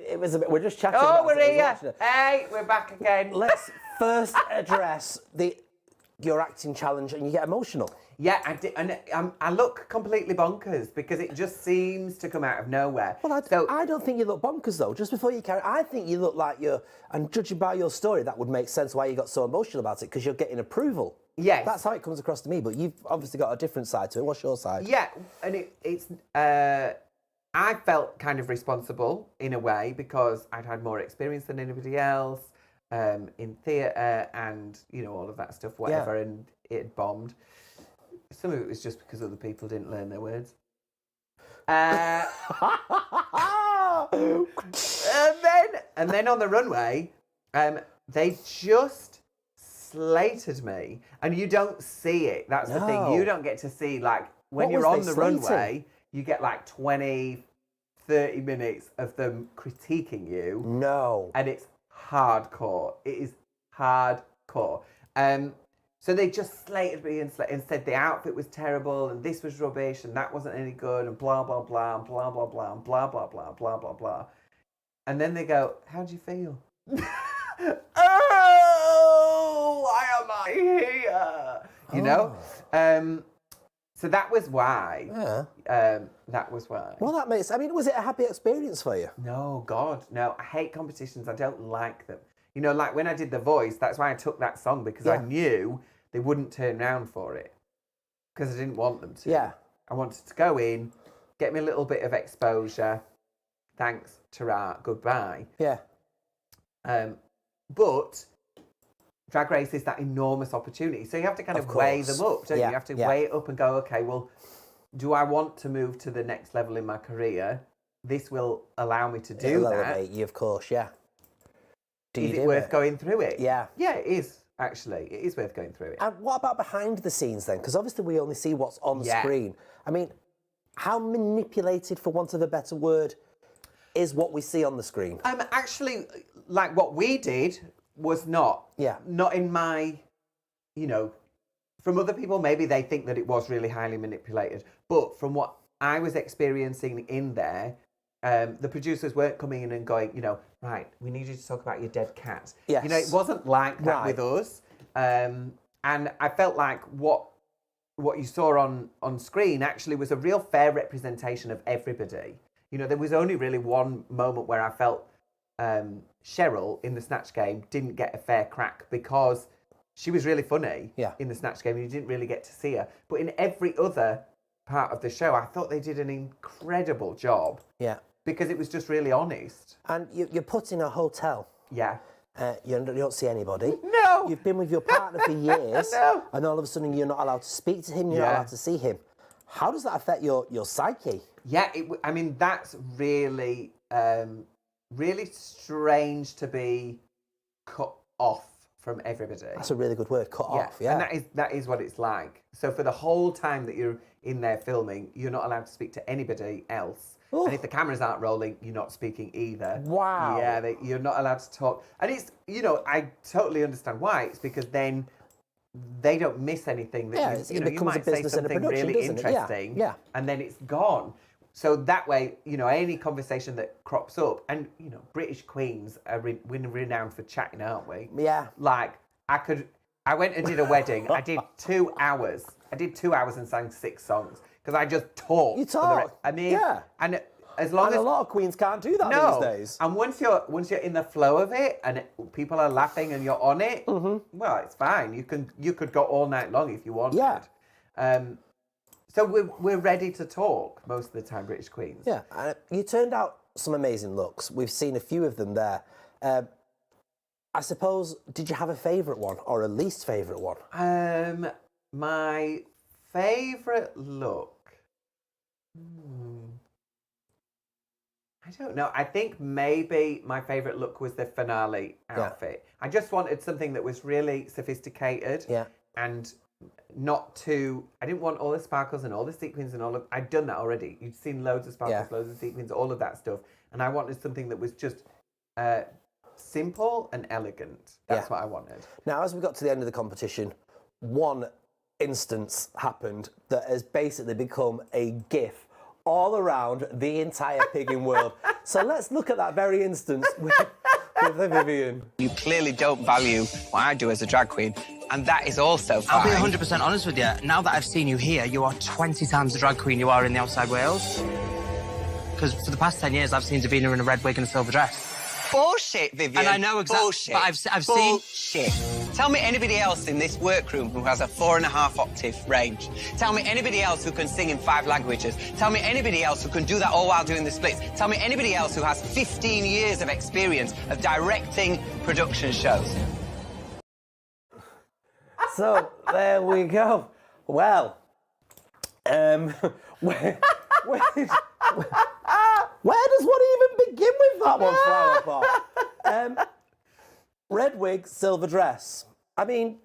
S2: It was a bit, we're just chatting.
S3: Oh,
S2: about
S3: we're
S2: it,
S3: here.
S2: wasn't it?
S3: Hey, we're back again.
S2: Let's first address your acting challenge, and you get emotional.
S3: Yeah, I did, and I look completely bonkers because it just seems to come out of nowhere.
S2: Well, I don't think you look bonkers though. Just before you carry, I think you look like and judging by your story, that would make sense why you got so emotional about it, because you're getting approval.
S3: Yes.
S2: That's how it comes across to me, but you've obviously got a different side to it. What's your side?
S3: Yeah, and I felt kind of responsible in a way because I'd had more experience than anybody else in theatre and, you know, all of that stuff, whatever, and it had bombed. Some of it was just because other people didn't learn their words. And then on the runway, they just slated me, and you don't see it. That's the thing. You don't get to see, like, when you're on the runway, you get like 20, 30 minutes of them critiquing you.
S2: No.
S3: And it's hardcore. It is hardcore. So they just slated me and said the outfit was terrible and this was rubbish and that wasn't any good and blah, blah, blah, and blah, blah, blah, and blah, blah, blah, blah, blah, blah. And then they go, how do you feel? Oh, why am I here? You know? So that was why.
S2: Yeah.
S3: That was why.
S2: Well, that makes... I mean, was it a happy experience for you?
S3: No, God, no. I hate competitions. I don't like them. You know, like when I did The Voice, that's why I took that song, because I knew they wouldn't turn around for it. Because I didn't want them to.
S2: Yeah.
S3: I wanted to go in, get me a little bit of exposure. Thanks, ta-ra, goodbye.
S2: Yeah.
S3: But Drag Race is that enormous opportunity. So you have to kind of weigh them up, don't you? You have to weigh it up and go, okay, well, do I want to move to the next level in my career? This will allow me to do that.
S2: Elevate you, of course, yeah.
S3: Is it worth going through it?
S2: Yeah.
S3: Yeah, it is, actually. It is worth going through it.
S2: And what about behind the scenes then? Because obviously we only see what's on screen. I mean, how manipulated, for want of a better word, is what we see on the screen?
S3: Actually, like what we did was not.
S2: Yeah.
S3: Not in my, you know, from other people, maybe they think that it was really highly manipulated. But from what I was experiencing in there, the producers weren't coming in and going, you know, right, we need you to talk about your dead cat.
S2: Yes.
S3: You know, it wasn't like that with us. And I felt like what you saw on screen actually was a real fair representation of everybody. You know, there was only really one moment where I felt Cheryl in the Snatch Game didn't get a fair crack because she was really funny in the Snatch Game and you didn't really get to see her. But in every other part of the show, I thought they did an incredible job.
S2: Yeah.
S3: Because it was just really honest.
S2: And you're put in a hotel.
S3: Yeah.
S2: You don't see anybody.
S3: No.
S2: You've been with your partner for years.
S3: No.
S2: And all of a sudden you're not allowed to speak to him, you're not allowed to see him. How does that affect your psyche?
S3: Yeah, I mean, that's really, really strange to be cut off from everybody.
S2: That's a really good word, cut off, yeah.
S3: And that is what it's like. So for the whole time that you're in there filming, you're not allowed to speak to anybody else. Oof. And if the cameras aren't rolling, you're not speaking either.
S2: Wow.
S3: Yeah, you're not allowed to talk. And it's, you know, I totally understand why. It's because then they don't miss anything. That you know, you might say something really interesting, and then it's gone. So that way, you know, any conversation that crops up, and, you know, British queens are renowned for chatting, aren't we?
S2: Yeah.
S3: Like, I I went and did a wedding. I did 2 hours. I did 2 hours and sang 6 songs because I just talked.
S2: You talk.
S3: I mean,
S2: yeah.
S3: And as long
S2: and
S3: as
S2: a lot of queens can't do that these days.
S3: And once you're in the flow of it and people are laughing and you're on it, well, it's fine. You could go all night long if you wanted.
S2: Yeah.
S3: So we're ready to talk most of the time, British queens.
S2: Yeah. You turned out some amazing looks. We've seen a few of them there. I suppose, did you have a favourite one or a least favourite one?
S3: My favourite look. I don't know. I think maybe my favourite look was the finale outfit. I just wanted something that was really sophisticated.
S2: Yeah.
S3: And not too. I didn't want all the sparkles and all the sequins and all of. I'd done that already. You'd seen loads of sparkles, loads of sequins, all of that stuff. And I wanted something that was just simple and elegant. That's what I wanted.
S2: Now, as we got to the end of the competition, one instance happened that has basically become a GIF all around the entire pigging world. So let's look at that very instance with Vivian.
S14: You clearly don't value what I do as a drag queen, and that is also fine.
S15: I'll be 100% honest with you. Now that I've seen you here, you are 20 times the drag queen you are in the outside Wales. Because for the past 10 years, I've seen Davina in a red wig and a silver dress.
S14: Bullshit, Vivian.
S15: And I know exactly.
S14: Bullshit.
S15: But I've seen.
S14: Bullshit. Tell me anybody else in this workroom who has a 4.5 octave range. Tell me anybody else who can sing in 5 languages. Tell me anybody else who can do that all while doing the splits. Tell me anybody else who has 15 years of experience of directing production shows.
S2: So there we go. Well, where does one even begin with that one, Flower Pot? Red wig, silver dress. I mean,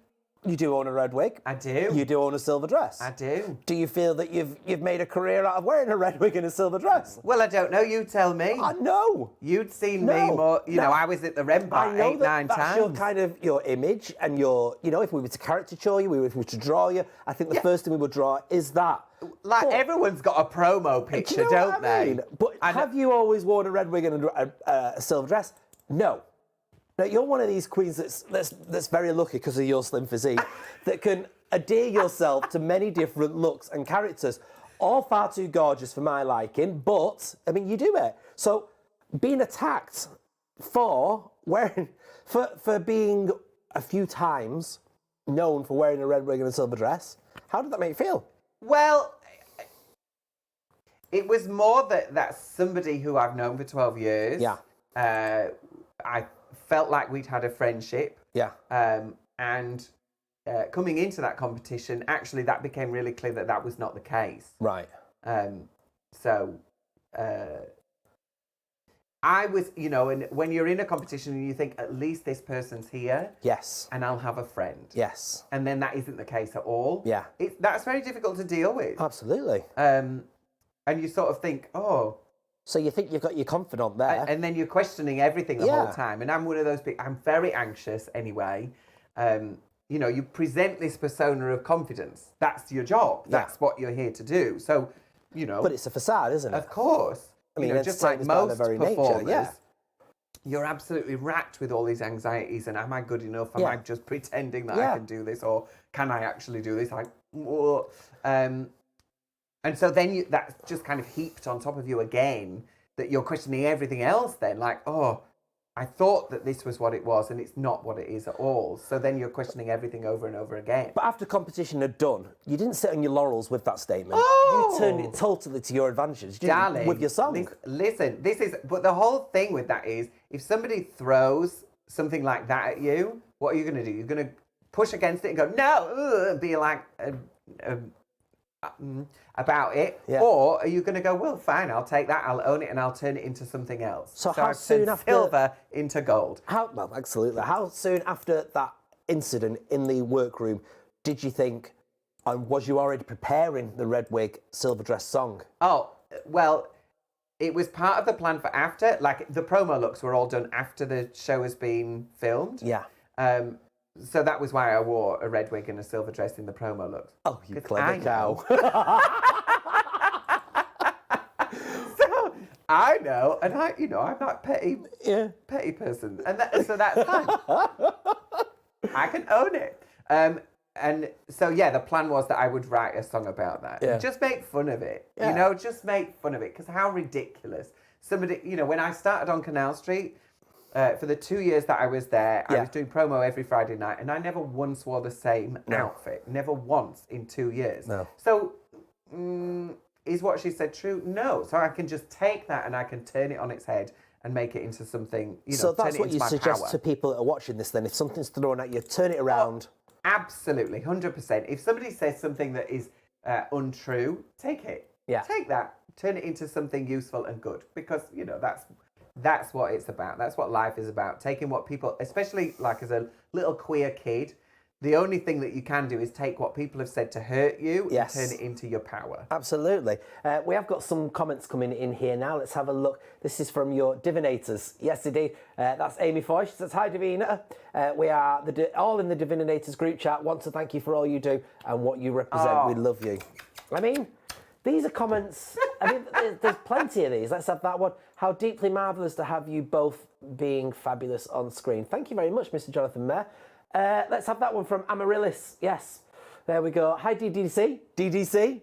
S2: you do own a red wig.
S3: I do.
S2: You do own a silver dress.
S3: I do.
S2: Do you feel that you've made a career out of wearing a red wig and a silver dress?
S3: Well, I don't know. You tell me.
S2: No.
S3: You'd seen me more. You know, I was at the Rembrandt 8, 9 times.
S2: That's your kind of your image and your. You know, if we were to caricature you, if we were to draw you, I think the first thing we would draw is that.
S3: Like, everyone's got a promo picture, don't they?
S2: But have you always worn a red wig and a silver dress? No. Now, you're one of these queens that's very lucky because of your slim physique, that can adhere yourself to many different looks and characters, all far too gorgeous for my liking, but, I mean, you do it. So, being attacked for being a few times known for wearing a red wig and a silver dress, how did that make you feel?
S3: Well, it was more that somebody who I've known for 12 years.
S2: Yeah.
S3: I felt like we'd had a friendship.
S2: Yeah.
S3: And coming into that competition, actually, that became really clear that was not the case.
S2: Right.
S3: So I was, you know, and when you're in a competition and you think, at least this person's here.
S2: Yes.
S3: And I'll have a friend.
S2: Yes.
S3: And then that isn't the case at all.
S2: Yeah.
S3: That's very difficult to deal with.
S2: Absolutely.
S3: And you sort of think, oh.
S2: So you think you've got your confidant there.
S3: And then you're questioning everything the whole time. And I'm one of those people, I'm very anxious anyway. You know, you present this persona of confidence. That's your job. That's what you're here to do. So, you know.
S2: But it's a facade, isn't it?
S3: Of course.
S2: I mean,
S3: you know, just like most
S2: very
S3: performers,
S2: nature,
S3: you're absolutely racked with all these anxieties. And am I good enough? Am I just pretending that I can do this? Or can I actually do this? And so then that's just kind of heaped on top of you again, that you're questioning everything else then. Like, oh, I thought that this was what it was, and it's not what it is at all. So then you're questioning everything over and over again.
S2: But after competition had done, you didn't sit on your laurels with that statement.
S3: Oh!
S2: You turned it totally to your advantage,
S3: Darling,
S2: with your song.
S3: Listen, but the whole thing with that is, if somebody throws something like that at you, what are you going to do? You're going to push against it and go, no, and be like... about it, or are you going to go, well, fine, I'll take that, I'll own it, and I'll turn it into something else.
S2: So how soon after
S3: silver into gold?
S2: Well, absolutely. How soon after that incident in the workroom did you think, and was you already preparing the red wig, silver dress song?
S3: Oh, well, it was part of the plan for after. Like, the promo looks were all done after the show has been filmed.
S2: Yeah.
S3: So that was why I wore a red wig and a silver dress in the promo looks.
S2: Oh, you clever cow.
S3: So I know, and I'm not petty person, and so that's fine. I can own it. And so, yeah, the plan was that I would write a song about that.
S2: Yeah.
S3: Just make fun of it.
S2: Yeah.
S3: You know, just make fun of it. Because how ridiculous. Somebody, you know, when I started on Canal Street, for the 2 years that I was there, I was doing promo every Friday night, and I never once wore the same outfit. Never once in 2 years.
S2: No.
S3: So, is what she said true? No. So I can just take that and I can turn it on its head and make it into something, you know,
S2: So
S3: turn
S2: that's
S3: it
S2: what
S3: into
S2: you
S3: my
S2: suggest
S3: power.
S2: to people that are watching this then. If something's thrown at you, turn it around.
S3: Absolutely, 100%. If somebody says something that is untrue, take it.
S2: Yeah.
S3: Take that, turn it into something useful and good, because, you know, that's what it's about. That's what life is about. Taking what people, especially like as a little queer kid, the only thing that you can do is take what people have said to hurt you and turn it into your power.
S2: Absolutely. We have got some comments coming in here now. Let's have a look. This is from your divinators. Yes, indeed. That's Amy Foy. She says, hi, Davina. We are all in the Divinators group chat. Want to thank you for all you do and what you represent. We love you. I mean, these are comments. I mean, there's plenty of these. Let's have that one. How deeply marvellous to have you both being fabulous on screen. Thank you very much, Mr. Jonathan Mayer. Let's have that one from Amaryllis. Yes. There we go. Hi, DDC. DDC.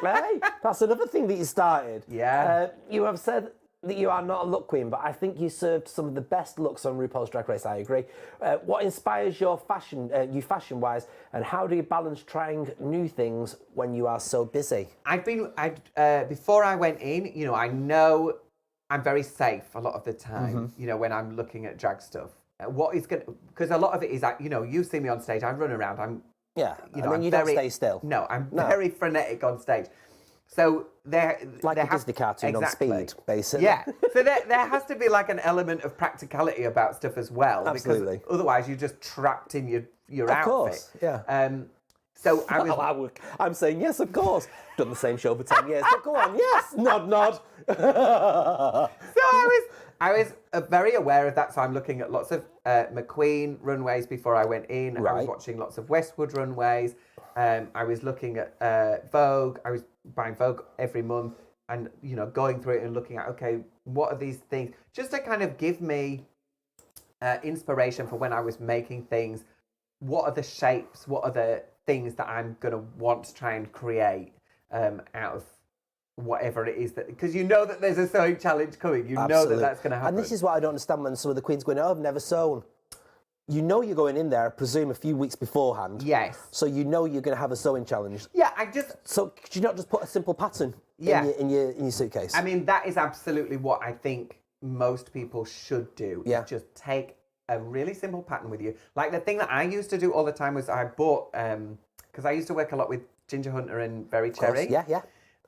S2: Hey, that's another thing that you started.
S3: Yeah.
S2: You have said that you are not a look queen, but I think you served some of the best looks on RuPaul's Drag Race. I agree. What inspires your fashion, you fashion-wise, and how do you balance trying new things when you are so busy?
S3: Before I went in, you know, I know I'm very safe a lot of the time, you know, when I'm looking at drag stuff. What is going to, because a lot of it is, you know, you see me on stage, I run around, you know,
S2: I mean, you don't stay still.
S3: No, I'm very frenetic on stage. So there
S2: a Disney cartoon on speed, basically.
S3: Yeah. So there has to be like an element of practicality about stuff as well.
S2: Absolutely.
S3: Because otherwise you're just trapped in your outfit.
S2: Of course, yeah.
S3: So
S2: I'm saying yes, of course. Done the same show for 10 years, but go on, yes, nod.
S3: So I was very aware of that. So I'm looking at lots of McQueen runways before I went in.
S2: Right.
S3: I was watching lots of Westwood runways. I was looking at Vogue. I was buying Vogue every month and, you know, going through it and looking at, okay, what are these things? Just to kind of give me inspiration for when I was making things. What are the shapes? What are the things that I'm going to want to try and create out of whatever it is, that because you know that there's a sewing challenge coming. You know that that's going to happen.
S2: And this is what I don't understand when some of the queens going, oh, I've never sewn. You know you're going in there, I presume, a few weeks beforehand.
S3: Yes.
S2: So you know you're going to have a sewing challenge.
S3: Yeah,
S2: So could you not just put a simple pattern in your suitcase?
S3: I mean, that is absolutely what I think most people should do.
S2: Yeah.
S3: Just take a really simple pattern with you. Like the thing that I used to do all the time was I bought, because I used to work a lot with Ginger Hunter and Very Cherry.
S2: Yeah.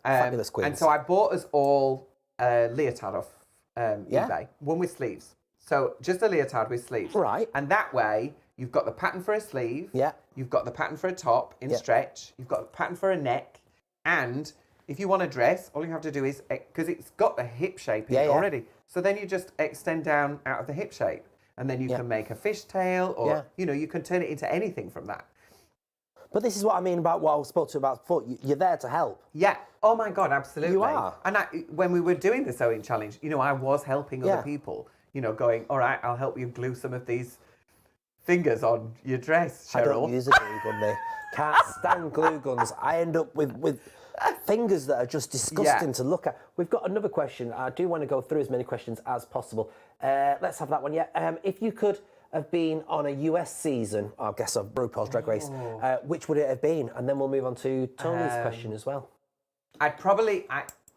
S2: Fabulous queens.
S3: And so I bought us all a leotard off eBay, one with sleeves. So just a leotard with sleeves.
S2: Right.
S3: And that way, you've got the pattern for a sleeve.
S2: Yeah.
S3: You've got the pattern for a top in stretch. You've got the pattern for a neck. And if you want a dress, all you have to do is, because it's got the hip shape in it already. So then you just extend down out of the hip shape. And then you can make a fishtail or, you know, you can turn it into anything from that.
S2: But this is what I mean about what I spoke to about before. You're there to help.
S3: Yeah. Oh my God, absolutely.
S2: You are.
S3: And when we were doing the sewing challenge, you know, I was helping other people, you know, going, all right, I'll help you glue some of these fingers on your dress, Cheryl.
S2: I don't use a glue gun, mate. Can't stand glue guns. I end up with fingers that are just disgusting to look at. We've got another question. I do want to go through as many questions as possible. Let's have that one. Yeah. If you could have been on a US season, I guess, of RuPaul's Drag Race, which would it have been? And then we'll move on to Tony's question as well.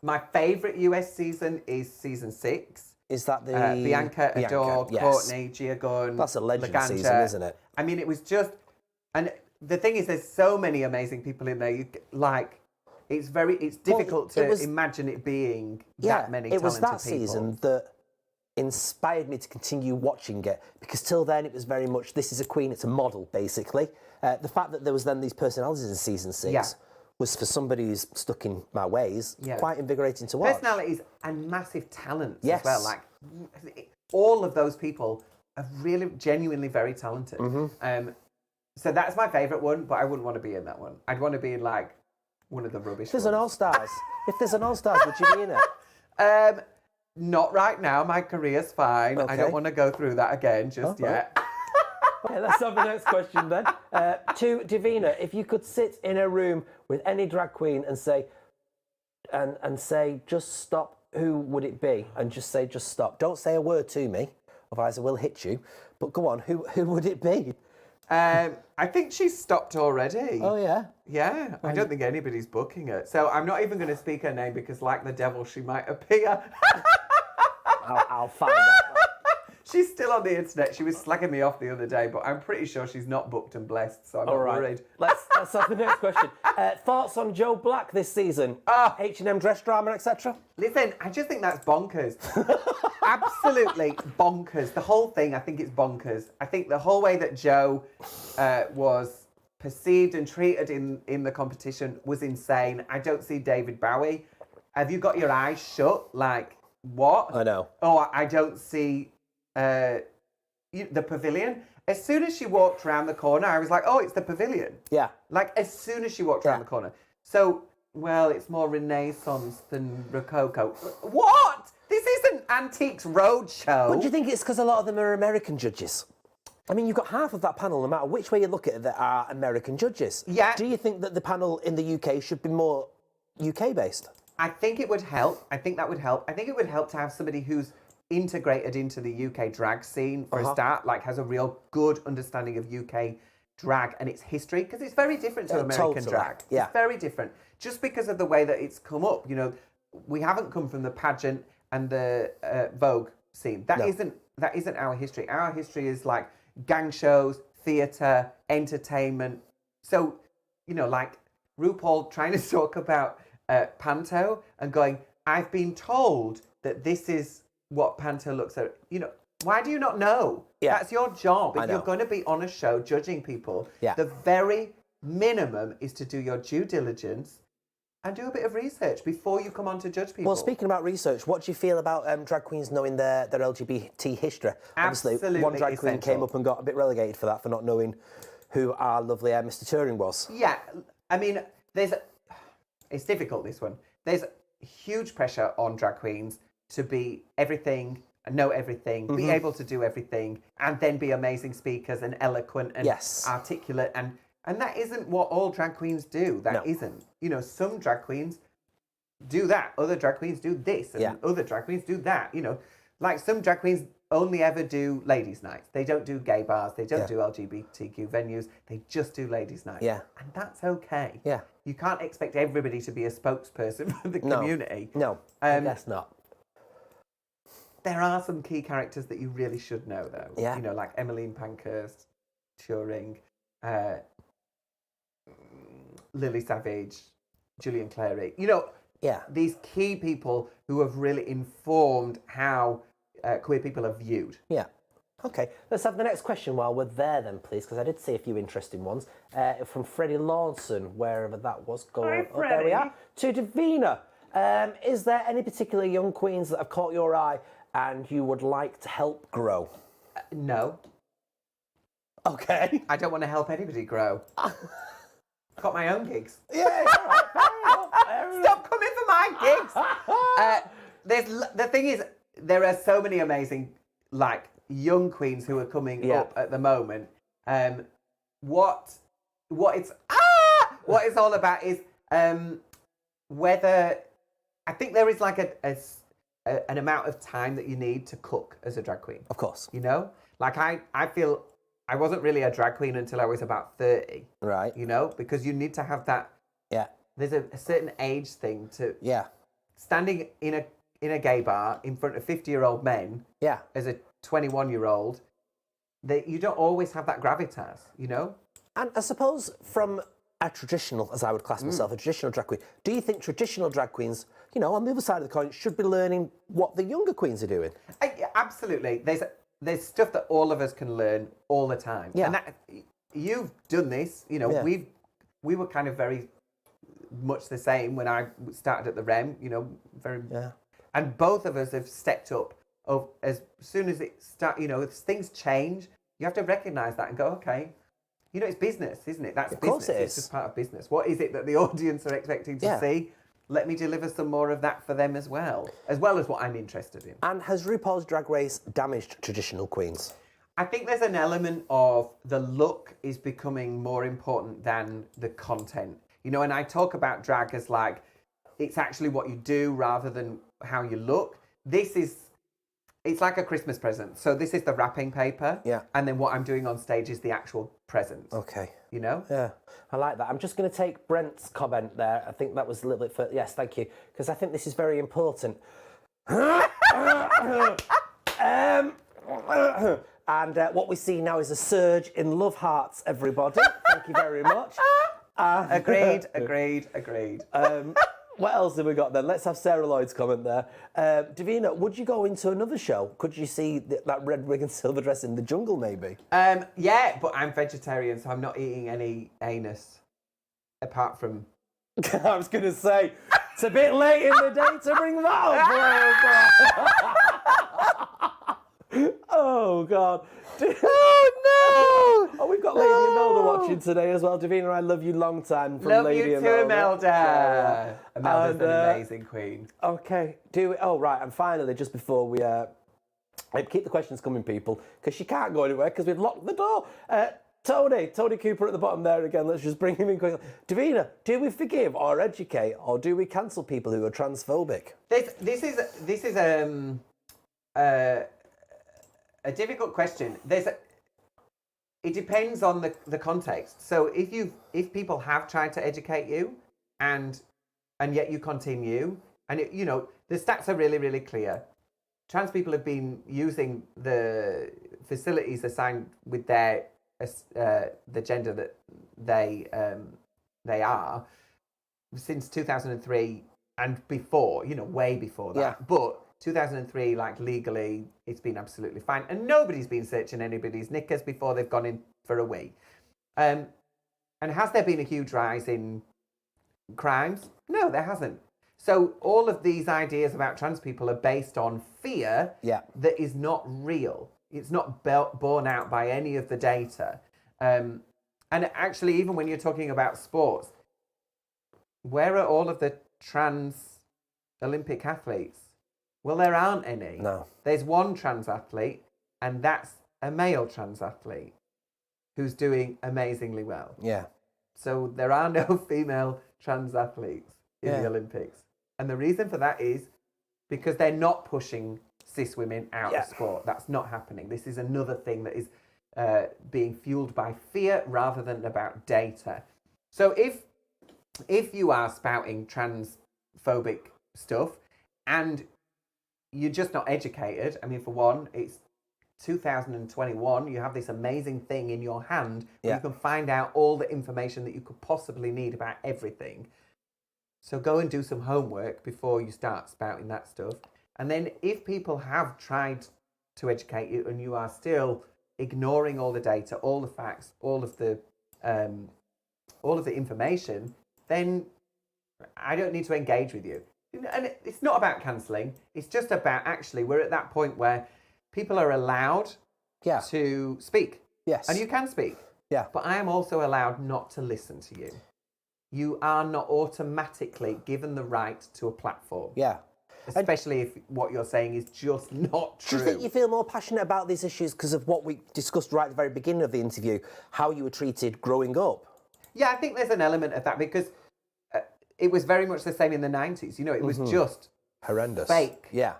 S3: My favourite US season is season 6.
S2: Is that the
S3: Bianca, Adore, Courtney, Gia Gunn?
S2: That's a legend
S3: Laganja.
S2: season, isn't it?
S3: I mean, it was just, and the thing is, there's so many amazing people in there. It's difficult to imagine it being that many talented people.
S2: It was that season that inspired me to continue watching it, because till then it was very much, this is a queen, it's a model, basically. The fact that there was then these personalities in season 6 was, for somebody who's stuck in my ways, quite invigorating to watch.
S3: Personalities and massive talents as well. Like, all of those people are really genuinely very talented. So that's my favourite one, but I wouldn't want to be in that one. I'd want to be in like one of the rubbish
S2: If there's
S3: ones.
S2: an All-Stars, would you be in it?
S3: Not right now. My career's fine. I don't want to go through that again just yet.
S2: Okay, let's have the next question then. To Davina, if you could sit in a room with any drag queen and say, just stop, who would it be? And just say, just stop. Don't say a word to me, otherwise I will hit you. But go on, who would it be?
S3: I think she's stopped already.
S2: Oh, yeah?
S3: Yeah, I don't think anybody's booking her. So I'm not even going to speak her name because, like the devil, she might appear.
S2: I'll find out.
S3: She's still on the internet. She was slagging me off the other day, but I'm pretty sure she's not booked and blessed, so I'm not worried.
S2: Let's have the next question. Thoughts on Joe Black this season? H&M dress drama, etc.?
S3: Listen, I just think that's bonkers. Absolutely bonkers. The whole thing, I think it's bonkers. I think the whole way that Joe was perceived and treated in the competition was insane. I don't see David Bowie. Have you got your eyes shut? Like, what?
S2: I know.
S3: Oh, I don't see the pavilion. As soon as she walked around the corner, I was like, oh, it's the pavilion.
S2: Yeah.
S3: Like, as soon as she walked around the corner. So, well, it's more Renaissance than Rococo. What? This isn't Antiques Roadshow.
S2: But do you think it's because a lot of them are American judges? I mean, you've got half of that panel, no matter which way you look at it, that are American judges.
S3: Yeah.
S2: Do you think that the panel in the UK should be more UK-based?
S3: I think it would help. I think that would help. I think it would help to have somebody who's integrated into the UK drag scene for a start, like has a real good understanding of UK drag and its history, because it's very different to American drag.
S2: Yeah.
S3: It's very different. Just because of the way that it's come up, you know, we haven't come from the pageant and the Vogue scene. That isn't our history. Our history is like gang shows, theatre, entertainment. So, you know, like RuPaul trying to talk about panto and going, I've been told that this is what panto looks like. You know, why do you not know?
S2: Yeah.
S3: That's your job. If you're going to be on a show judging people,
S2: Yeah.
S3: the very minimum is to do your due diligence and do a bit of research before you come on to judge people.
S2: Well, speaking about research, what do you feel about drag queens knowing their LGBT history?
S3: Absolutely
S2: Obviously, one drag queen
S3: essential.
S2: came up and got a bit relegated for that, for not knowing who our lovely Mr. Turing was.
S3: Yeah, I mean, it's difficult, this one. There's huge pressure on drag queens to be everything, know everything, be able to do everything, and then be amazing speakers and eloquent and articulate. And that isn't what all drag queens do. That isn't. You know, some drag queens do that. Other drag queens do this. And other drag queens do that. You know, like some drag queens only ever do ladies' nights. They don't do gay bars. They don't do LGBTQ venues. They just do ladies' nights.
S2: Yeah.
S3: And that's okay.
S2: Yeah.
S3: You can't expect everybody to be a spokesperson for the community.
S2: No, I guess not.
S3: There are some key characters that you really should know, though.
S2: Yeah.
S3: You know, like Emmeline Pankhurst, Turing, Lily Savage, Julian Clary. You know, these key people who have really informed how queer people are viewed.
S2: Yeah. Okay, let's have the next question while we're there then, please, because I did see a few interesting ones. From Freddie Lawson, wherever that was going.
S3: Hi,
S2: there we are.
S3: Freddie.
S2: To Davina, is there any particular young queens that have caught your eye and you would like to help grow?
S3: No.
S2: Okay.
S3: I don't want to help anybody grow. Got my own gigs.
S2: Yeah, fair enough.
S3: Stop coming for my gigs. The thing is, there are so many amazing, like, young queens who are coming up at the moment. What it's all about is whether I think there is like an amount of time that you need to cook as a drag queen.
S2: Of course.
S3: You know, like I feel I wasn't really a drag queen until I was about 30.
S2: Right.
S3: You know, because you need to have that.
S2: Yeah.
S3: There's a certain age thing to.
S2: Yeah.
S3: Standing in a gay bar in front of 50-year-old men.
S2: Yeah.
S3: As a 21-year-old, you don't always have that gravitas, you know?
S2: And I suppose from a traditional, as I would class myself, a traditional drag queen, do you think traditional drag queens, you know, on the other side of the coin, should be learning what the younger queens are doing?
S3: Absolutely. There's stuff that all of us can learn all the time.
S2: Yeah.
S3: And you've done this, you know, we were kind of very much the same when I started at the REM, you know, and both of us have stepped up. As soon as you know, if things change, you have to recognise that and go, okay, you know, it's business, isn't it? That's business.
S2: Course it is.
S3: It's just part of business. What is it that the audience are expecting to see? Let me deliver some more of that for them as well as what I'm interested in.
S2: And has RuPaul's Drag Race damaged traditional queens?
S3: I think there's an element of the look is becoming more important than the content. You know, and I talk about drag as like, it's actually what you do rather than how you look. It's like a Christmas present. So this is the wrapping paper.
S2: Yeah.
S3: And then what I'm doing on stage is the actual present.
S2: Okay.
S3: You know?
S2: Yeah, I like that. I'm just going to take Brent's comment there. I think that was a little bit yes, thank you. Because I think this is very important. And what we see now is a surge in love hearts, everybody. Thank you very much.
S3: Agreed.
S2: What else have we got then? Let's have Sarah Lloyd's comment there. Davina, would you go into another show? Could you see that red wig and silver dress in the jungle, maybe?
S3: Yeah, but I'm vegetarian, so I'm not eating any anus. Apart from...
S2: I was going to say, it's a bit late in the day to bring that up. Oh, God.
S3: Oh, no!
S2: Oh, we've got Lady Imelda watching today as well. Davina, I love you long time from
S3: Love
S2: Lady
S3: you too, Imelda. Imelda's an amazing queen.
S2: Okay, oh, right, and finally, just before we... keep the questions coming, people, because she can't go anywhere because we've locked the door. Tony Cooper at the bottom there again. Let's just bring him in quickly. Davina, do we forgive or educate, or do we cancel people who are transphobic?
S3: This is a difficult question. It depends on the context. So if people have tried to educate you, and yet you continue, and the stats are really, really clear. Trans people have been using the facilities assigned with their the gender that they are since 2003 and before, way before that.
S2: Yeah.
S3: But 2003, like legally, it's been absolutely fine, and nobody's been searching anybody's knickers before they've gone in for a wee. And has there been a huge rise in crimes? No, there hasn't. So all of these ideas about trans people are based on fear that is not real. It's not borne out by any of the data. And actually, even when you're talking about sports, where are all of the trans Olympic athletes? Well, there aren't any.
S2: No.
S3: There's one trans athlete, and that's a male trans athlete who's doing amazingly well.
S2: Yeah.
S3: So there are no female trans athletes in the Olympics. And the reason for that is because they're not pushing cis women out of sport. That's not happening. This is another thing that is being fueled by fear rather than about data. So if you are spouting transphobic stuff and you're just not educated, I mean, for one, it's 2021, you have this amazing thing in your hand where you can find out all the information that you could possibly need about everything. So go and do some homework before you start spouting that stuff. And then if people have tried to educate you and you are still ignoring all the data, all the facts, all of the information, then I don't need to engage with you. And it's not about cancelling. It's just about actually we're at that point where people are allowed to speak.
S2: Yes.
S3: And you can speak.
S2: Yeah.
S3: But I am also allowed not to listen to you. You are not automatically given the right to a platform.
S2: Yeah.
S3: Especially if what you're saying is just not true.
S2: Do you think you feel more passionate about these issues because of what we discussed right at the very beginning of the interview, how you were treated growing up?
S3: Yeah, I think there's an element of that because it was very much the same in the 90s. It was just
S2: horrendous.
S3: Fake.
S2: Yeah.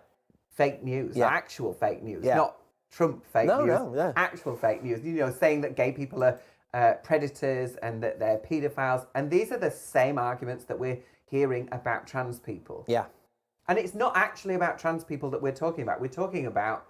S3: Fake news.
S2: Yeah.
S3: Actual fake news.
S2: Yeah.
S3: Not Trump fake news.
S2: No.
S3: Actual fake news. Saying that gay people are predators and that they're paedophiles. And these are the same arguments that we're hearing about trans people.
S2: Yeah.
S3: And it's not actually about trans people that we're talking about. We're talking about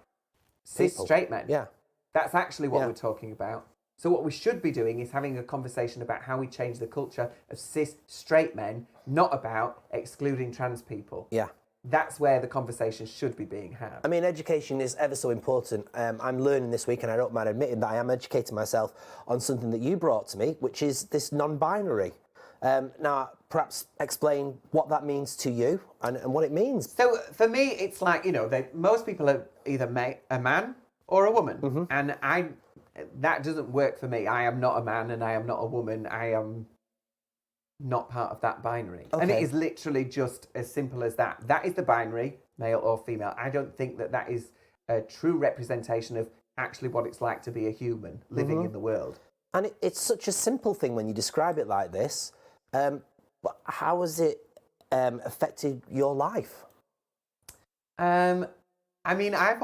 S3: cis straight men.
S2: Yeah.
S3: That's actually what we're talking about. So what we should be doing is having a conversation about how we change the culture of cis straight men, not about excluding trans people.
S2: Yeah.
S3: That's where the conversation should be being had.
S2: I mean, education is ever so important. I'm learning this week, and I don't mind admitting that I am educating myself on something that you brought to me, which is this non-binary. Now, perhaps explain what that means to you and what it means.
S3: So for me, it's like, most people are either a man or a woman. And that doesn't work for me. I am not a man and I am not a woman. I am not part of that binary.
S2: Okay.
S3: And it is literally just as simple as that. That is the binary, male or female. I don't think that is a true representation of actually what it's like to be a human living in the world.
S2: And it's such a simple thing when you describe it like this. But how has it affected your life?
S3: I mean, I've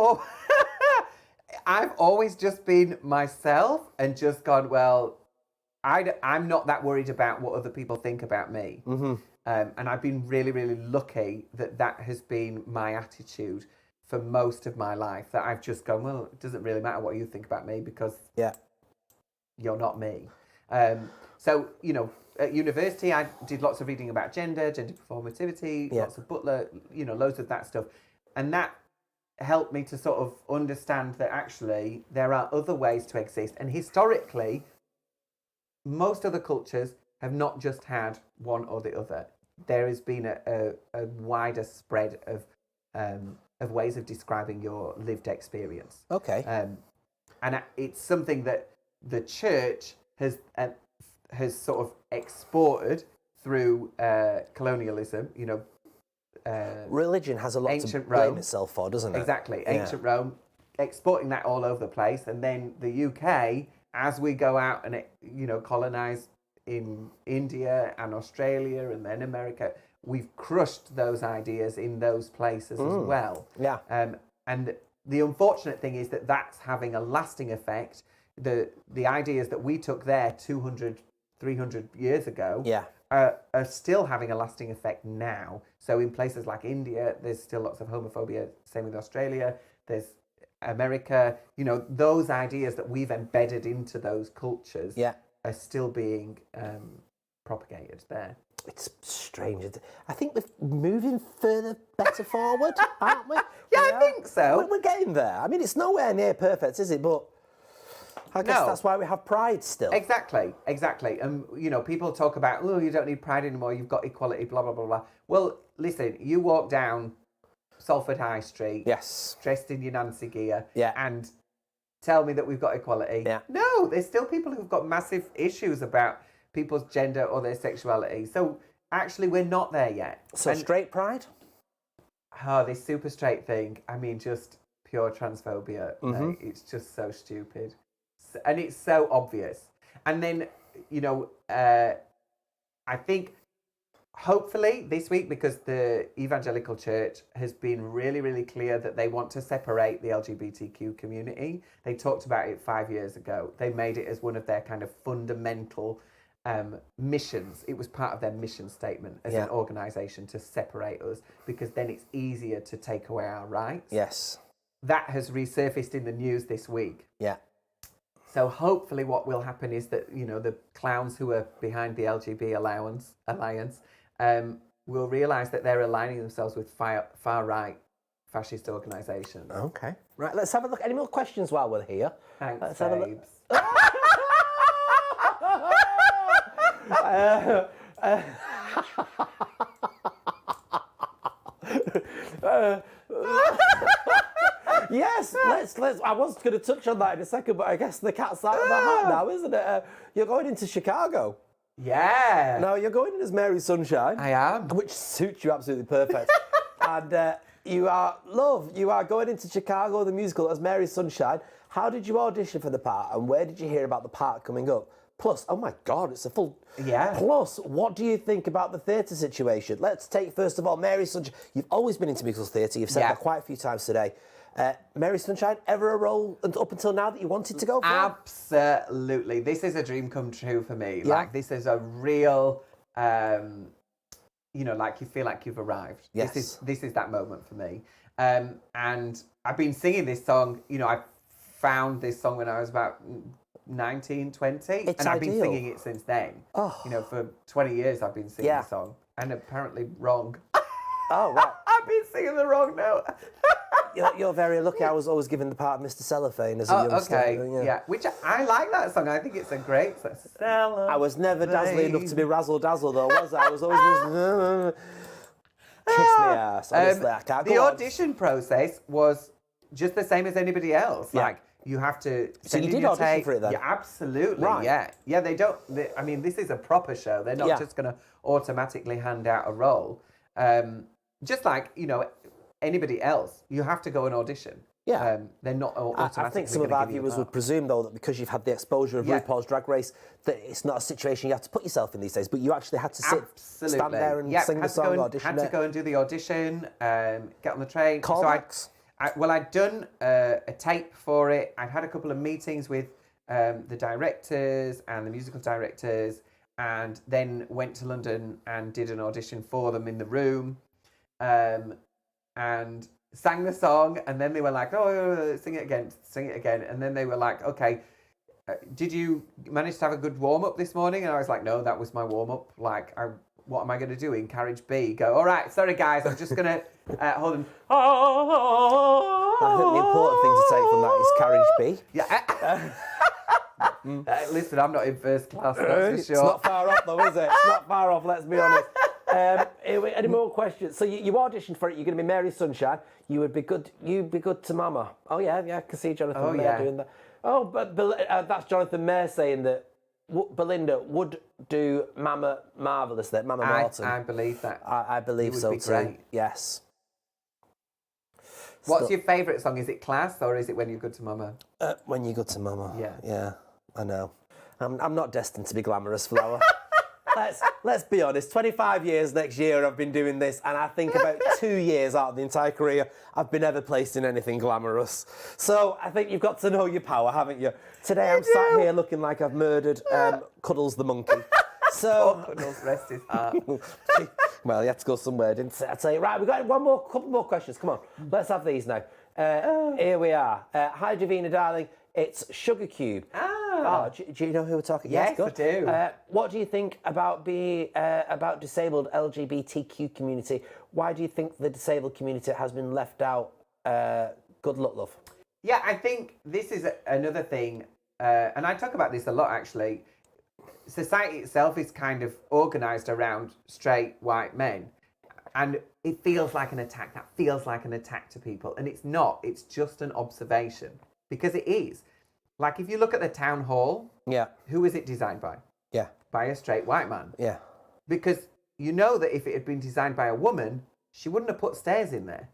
S3: always just been myself and just gone, well, I'm not that worried about what other people think about me.
S2: Mm-hmm.
S3: And I've been really, really lucky that has been my attitude for most of my life, that I've just gone, well, it doesn't really matter what you think about me because you're not me. So, at university, I did lots of reading about gender performativity, lots of Butler, loads of that stuff. And that helped me to sort of understand that actually there are other ways to exist. And historically, most other cultures have not just had one or the other. There has been a wider spread of ways of describing your lived experience.
S2: Okay.
S3: And it's something that the church has sort of exported through colonialism.
S2: Religion has a lot to blame itself for, doesn't it?
S3: Exactly. Ancient Rome, exporting that all over the place. And then the UK, as we go out and, colonise in India and Australia and then America, we've crushed those ideas in those places as well.
S2: Yeah.
S3: And the unfortunate thing is that that's having a lasting effect. The ideas that we took there 200, 300 years ago are still having a lasting effect now. So in places like India, there's still lots of homophobia. Same with Australia. There's America. Those ideas that we've embedded into those cultures are still being propagated there.
S2: It's strange. I think we're moving better forward, aren't we?
S3: I think so.
S2: We're getting there. I mean, it's nowhere near perfect, is it? But I guess that's why we have pride still.
S3: Exactly. And, people talk about, oh, you don't need pride anymore, you've got equality, blah, blah, blah, blah. Well, listen, you walk down Salford High Street, dressed in your Nancy gear, and tell me that we've got equality. No, there's still people who've got massive issues about people's gender or their sexuality. So actually, we're not there yet.
S2: So straight pride?
S3: Oh, this super straight thing. I mean, just pure transphobia. It's just so stupid. And it's so obvious. And then, I think hopefully this week, because the evangelical church has been really, really clear that they want to separate the LGBTQ community. They talked about it 5 years ago. They made it as one of their kind of fundamental missions. It was part of their mission statement as an organisation to separate us, because then it's easier to take away our rights.
S2: Yes.
S3: That has resurfaced in the news this week.
S2: Yeah.
S3: So hopefully what will happen is that, the clowns who are behind the LGB alliance will realise that they're aligning themselves with far-right fascist organisations.
S2: Okay. Right, let's have a look. Any more questions while we're here?
S3: Thanks,
S2: let's
S3: babes.
S2: have a look. Yes, let's. I was going to touch on that in a second, but I guess the cat's out of the hat now, isn't it? You're going into Chicago.
S3: Yeah.
S2: No, you're going in as Mary Sunshine.
S3: I am.
S2: Which suits you absolutely perfect. And you are going into Chicago, the musical, as Mary Sunshine. How did you audition for the part, and where did you hear about the part coming up? Plus, oh my God, it's a full...
S3: Yeah.
S2: Plus, what do you think about the theatre situation? Let's take, first of all, Mary Sunshine. You've always been into musicals theatre. You've said that quite a few times today. Mary Sunshine, ever a role up until now that you wanted to go for?
S3: Absolutely. This is a dream come true for me. Yeah. Like, this is a real... like you feel like you've arrived.
S2: Yes.
S3: This is that moment for me. And I've been singing this song, I found this song when I was about 19, 20.
S2: It's
S3: I've been
S2: ideal.
S3: singing it since then.
S2: Oh.
S3: For 20 years I've been singing the song. And apparently wrong.
S2: Oh, right.
S3: I've been singing the wrong note.
S2: You're very lucky. I was always given the part of Mr. Cellophane as a youngster.
S3: Okay. Yeah. Which I like that song. I think it's a great song.
S2: I was never dazzling enough to be razzle dazzle though, was I? I was always kiss my ass. Honestly, I can't
S3: the
S2: go on.
S3: audition process was just the same as anybody else.
S2: Yeah.
S3: Like, you have to
S2: So
S3: send
S2: you
S3: in
S2: did
S3: your
S2: audition
S3: tape.
S2: for it then?
S3: Yeah, absolutely.
S2: Right.
S3: Yeah. I mean, this is a proper show. They're not just going to automatically hand out a role. Just like, anybody else, you have to go and audition.
S2: Yeah.
S3: They're not automatically
S2: I think some of
S3: gonna
S2: our
S3: give you the
S2: viewers
S3: part.
S2: would presume, though, that because you've had the exposure of
S3: Yeah.
S2: RuPaul's Drag Race, that it's not a situation you have to put yourself in these days, but you actually had to
S3: Absolutely.
S2: stand there and sing the song, audition
S3: Had to
S2: it.
S3: go and do the audition, get on the train.
S2: Callbacks?
S3: I'd done a tape for it. I'd had a couple of meetings with the directors and the musical directors, and then went to London and did an audition for them in the room, and sang the song. And then they were like, "Oh, sing it again," and then they were like, "Okay, did you manage to have a good warm up this morning?" And I was like, "No, that was my warm up. Like, what am I going to do in carriage B? Go, all right, sorry guys, I'm just going to hold on."
S2: I think the important thing to take from that is carriage B.
S3: Yeah. Listen, I'm not in first class, that's for
S2: It's
S3: sure.
S2: not far off, though, is it? It's not far off, let's be honest. Any more questions? So you auditioned for it. You're going to be Mary Sunshine. You'd be good to Mama. Oh yeah, I can see Jonathan Mayer doing that. Oh, but that's Jonathan Mayer saying that Belinda would do Mama Marvellous, that Mama Martin.
S3: I believe that.
S2: I believe so
S3: be
S2: too.
S3: great.
S2: Yes.
S3: What's your favourite song? Is it Class or is it When You're Good to Mama?
S2: When You Good to Mama.
S3: Yeah.
S2: Yeah, I know. I'm not destined to be glamorous, Flower. Let's be honest. 25 years next year I've been doing this, and I think about 2 years out of the entire career I've been ever placed in anything glamorous. So I think you've got to know your power, haven't you? Today I'm sat here looking like I've murdered Cuddles the monkey. So
S3: Cuddles, rest his heart.
S2: Well, you had to go somewhere, didn't I? I tell you. Right, we've got couple more questions. Come on, let's have these now. Here we are. Hi, Davina, darling. It's Sugar Cube. Oh, do you know who we're talking?
S3: Yes,
S2: good.
S3: I do.
S2: What do you think about about disabled LGBTQ community? Why do you think the disabled community has been left out? Good luck, love.
S3: Yeah, I think this is another thing, and I talk about this a lot actually. Society itself is kind of organised around straight white men, and it feels like an attack. That feels like an attack to people, and it's not. It's just an observation, because it is. Like, if you look at the town hall, who is it designed by?
S2: Yeah.
S3: By a straight white man.
S2: Yeah.
S3: Because you know that if it had been designed by a woman, she wouldn't have put stairs in there.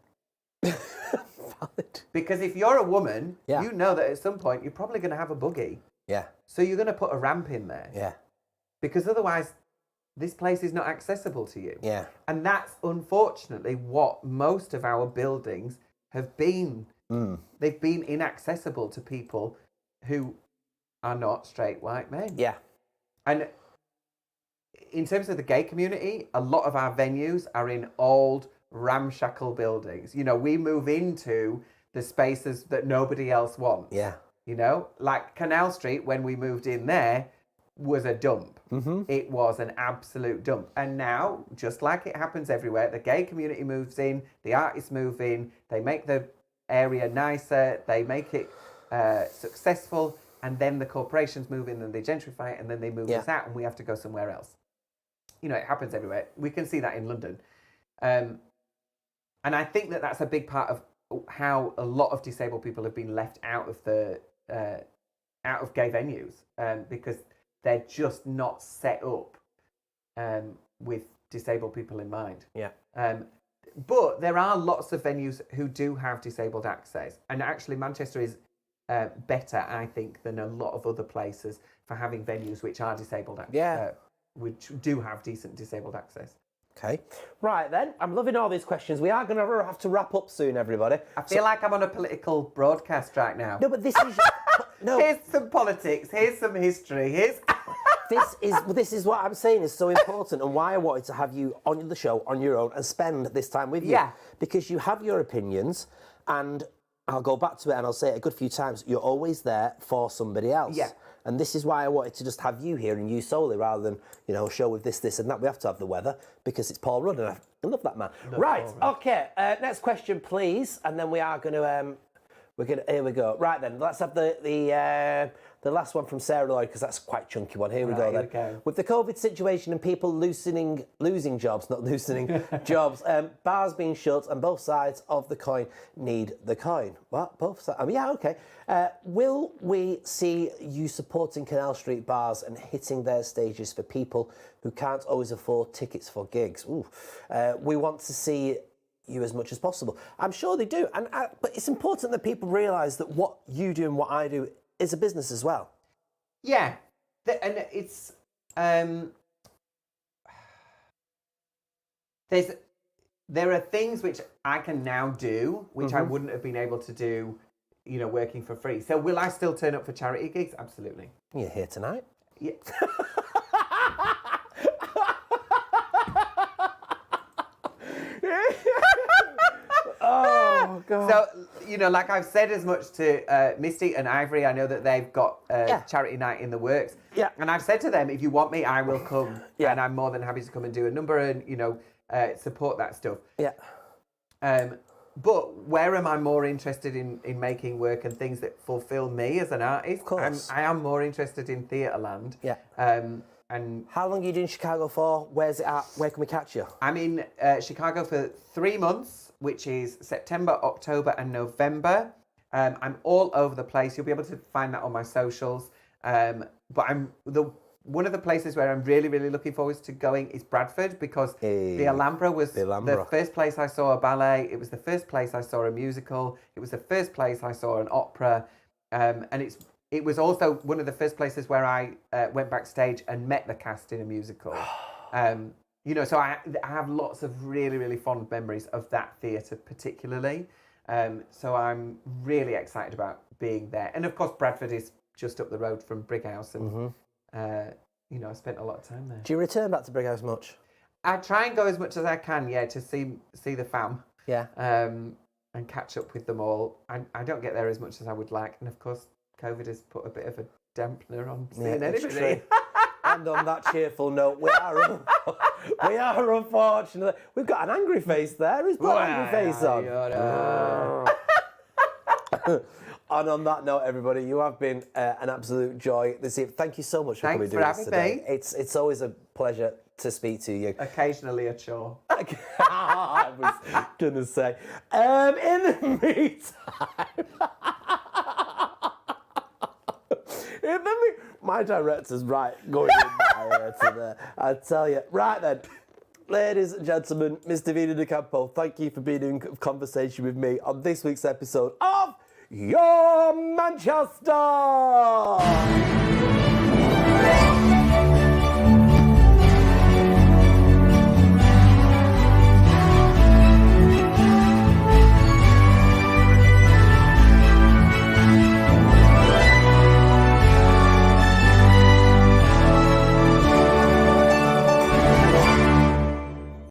S2: Valid.
S3: Because if you're a woman, you know that at some point you're probably going to have a buggy.
S2: Yeah.
S3: So you're going to put a ramp in there.
S2: Yeah.
S3: Because otherwise, this place is not accessible to you.
S2: Yeah.
S3: And that's unfortunately what most of our buildings have been. They've been inaccessible to people who are not straight white men.
S2: Yeah.
S3: And in terms of the gay community, a lot of our venues are in old, ramshackle buildings. You know, we move into the spaces that nobody else wants.
S2: Yeah.
S3: You know, like Canal Street, when we moved in there, was a dump.
S2: Mm-hmm.
S3: It was an absolute dump. And now, just like it happens everywhere, the gay community moves in, the artists move in, they make the area nicer, they make it successful, and then the corporations move in and they gentrify it, and then they move us out and we have to go somewhere else. You know, it happens everywhere. We can see that in London. And I think that that's a big part of how a lot of disabled people have been left out of the out of gay venues, because they're just not set up with disabled people in mind.
S2: Yeah.
S3: But there are lots of venues who do have disabled access, and actually Manchester is better, I think, than a lot of other places for having venues which are disabled, which do have decent disabled access.
S2: Okay. Right then, I'm loving all these questions. We are going to have to wrap up soon, everybody.
S3: I feel like I'm on a political broadcast right now.
S2: No, but this is... No.
S3: Here's some politics, here's some history, here's...
S2: This is what I'm saying is so important, and why I wanted to have you on the show on your own and spend this time with you.
S3: Yeah.
S2: Because you have your opinions, and I'll go back to it and I'll say it a good few times, you're always there for somebody else.
S3: Yeah.
S2: And this is why I wanted to just have you here and you solely, rather than, you know, show with this, and that. We have to have the weather because it's Paul Rudd, and I love that man. Right, okay, next question, please. And then we are going to, here we go. Right then, let's have the last one from Sarah Lloyd, because that's quite a chunky one. Here we go then.
S3: Okay.
S2: With the COVID situation and people losing jobs, bars being shut, and both sides of the coin need the coin. What? Both sides? Yeah, okay. Will we see you supporting Canal Street bars and hitting their stages for people who can't always afford tickets for gigs? Ooh. We want to see you as much as possible. I'm sure they do, but it's important that people realise that what you do and what I do is a business as well.
S3: Yeah, and it's there are things which I can now do which I wouldn't have been able to do, working for free. So will I still turn up for charity gigs? Absolutely.
S2: You're here tonight.
S3: Yeah.
S2: Oh, God.
S3: So, like I've said as much to Misty and Ivory, I know that they've got charity night in the works.
S2: Yeah.
S3: And I've said to them, if you want me, I will come.
S2: Yeah.
S3: And I'm more than happy to come and do a number and, support that stuff.
S2: Yeah.
S3: But where am I more interested in making work and things that fulfill me as an artist?
S2: Of course.
S3: I am more interested in Theatreland.
S2: Yeah.
S3: And
S2: how long are you doing Chicago for? Where's it at? Where can we catch you?
S3: I'm in Chicago for 3 months, which is September, October, and November. I'm all over the place. You'll be able to find that on my socials. But one of the places where I'm really, really looking forward to going is Bradford, because the Alhambra was the first place I saw a ballet. It was the first place I saw a musical. It was the first place I saw an opera. And it was also one of the first places where I went backstage and met the cast in a musical. So I have lots of really, really fond memories of that theatre particularly. So I'm really excited about being there. And of course, Bradford is just up the road from Brighouse, and I spent a lot of time there.
S2: Do you return back to Brighouse much?
S3: I try and go as much as I can, to see the fam.
S2: Yeah.
S3: And catch up with them all. I don't get there as much as I would like, and of course, COVID has put a bit of a dampener on seeing anybody.
S2: And on that cheerful note, we are unfortunate. We've got an angry face there. Who's put an angry face on? And on that note, everybody, you have been an absolute joy this evening. Thank you so much for coming to this today. It's always a pleasure to speak to you.
S3: Occasionally a chore.
S2: I was going to say. In the meantime, my director's going in my ear today. I tell you. Right then. Ladies and gentlemen, Miss Divina De Campo, thank you for being in conversation with me on this week's episode of Your Manchester!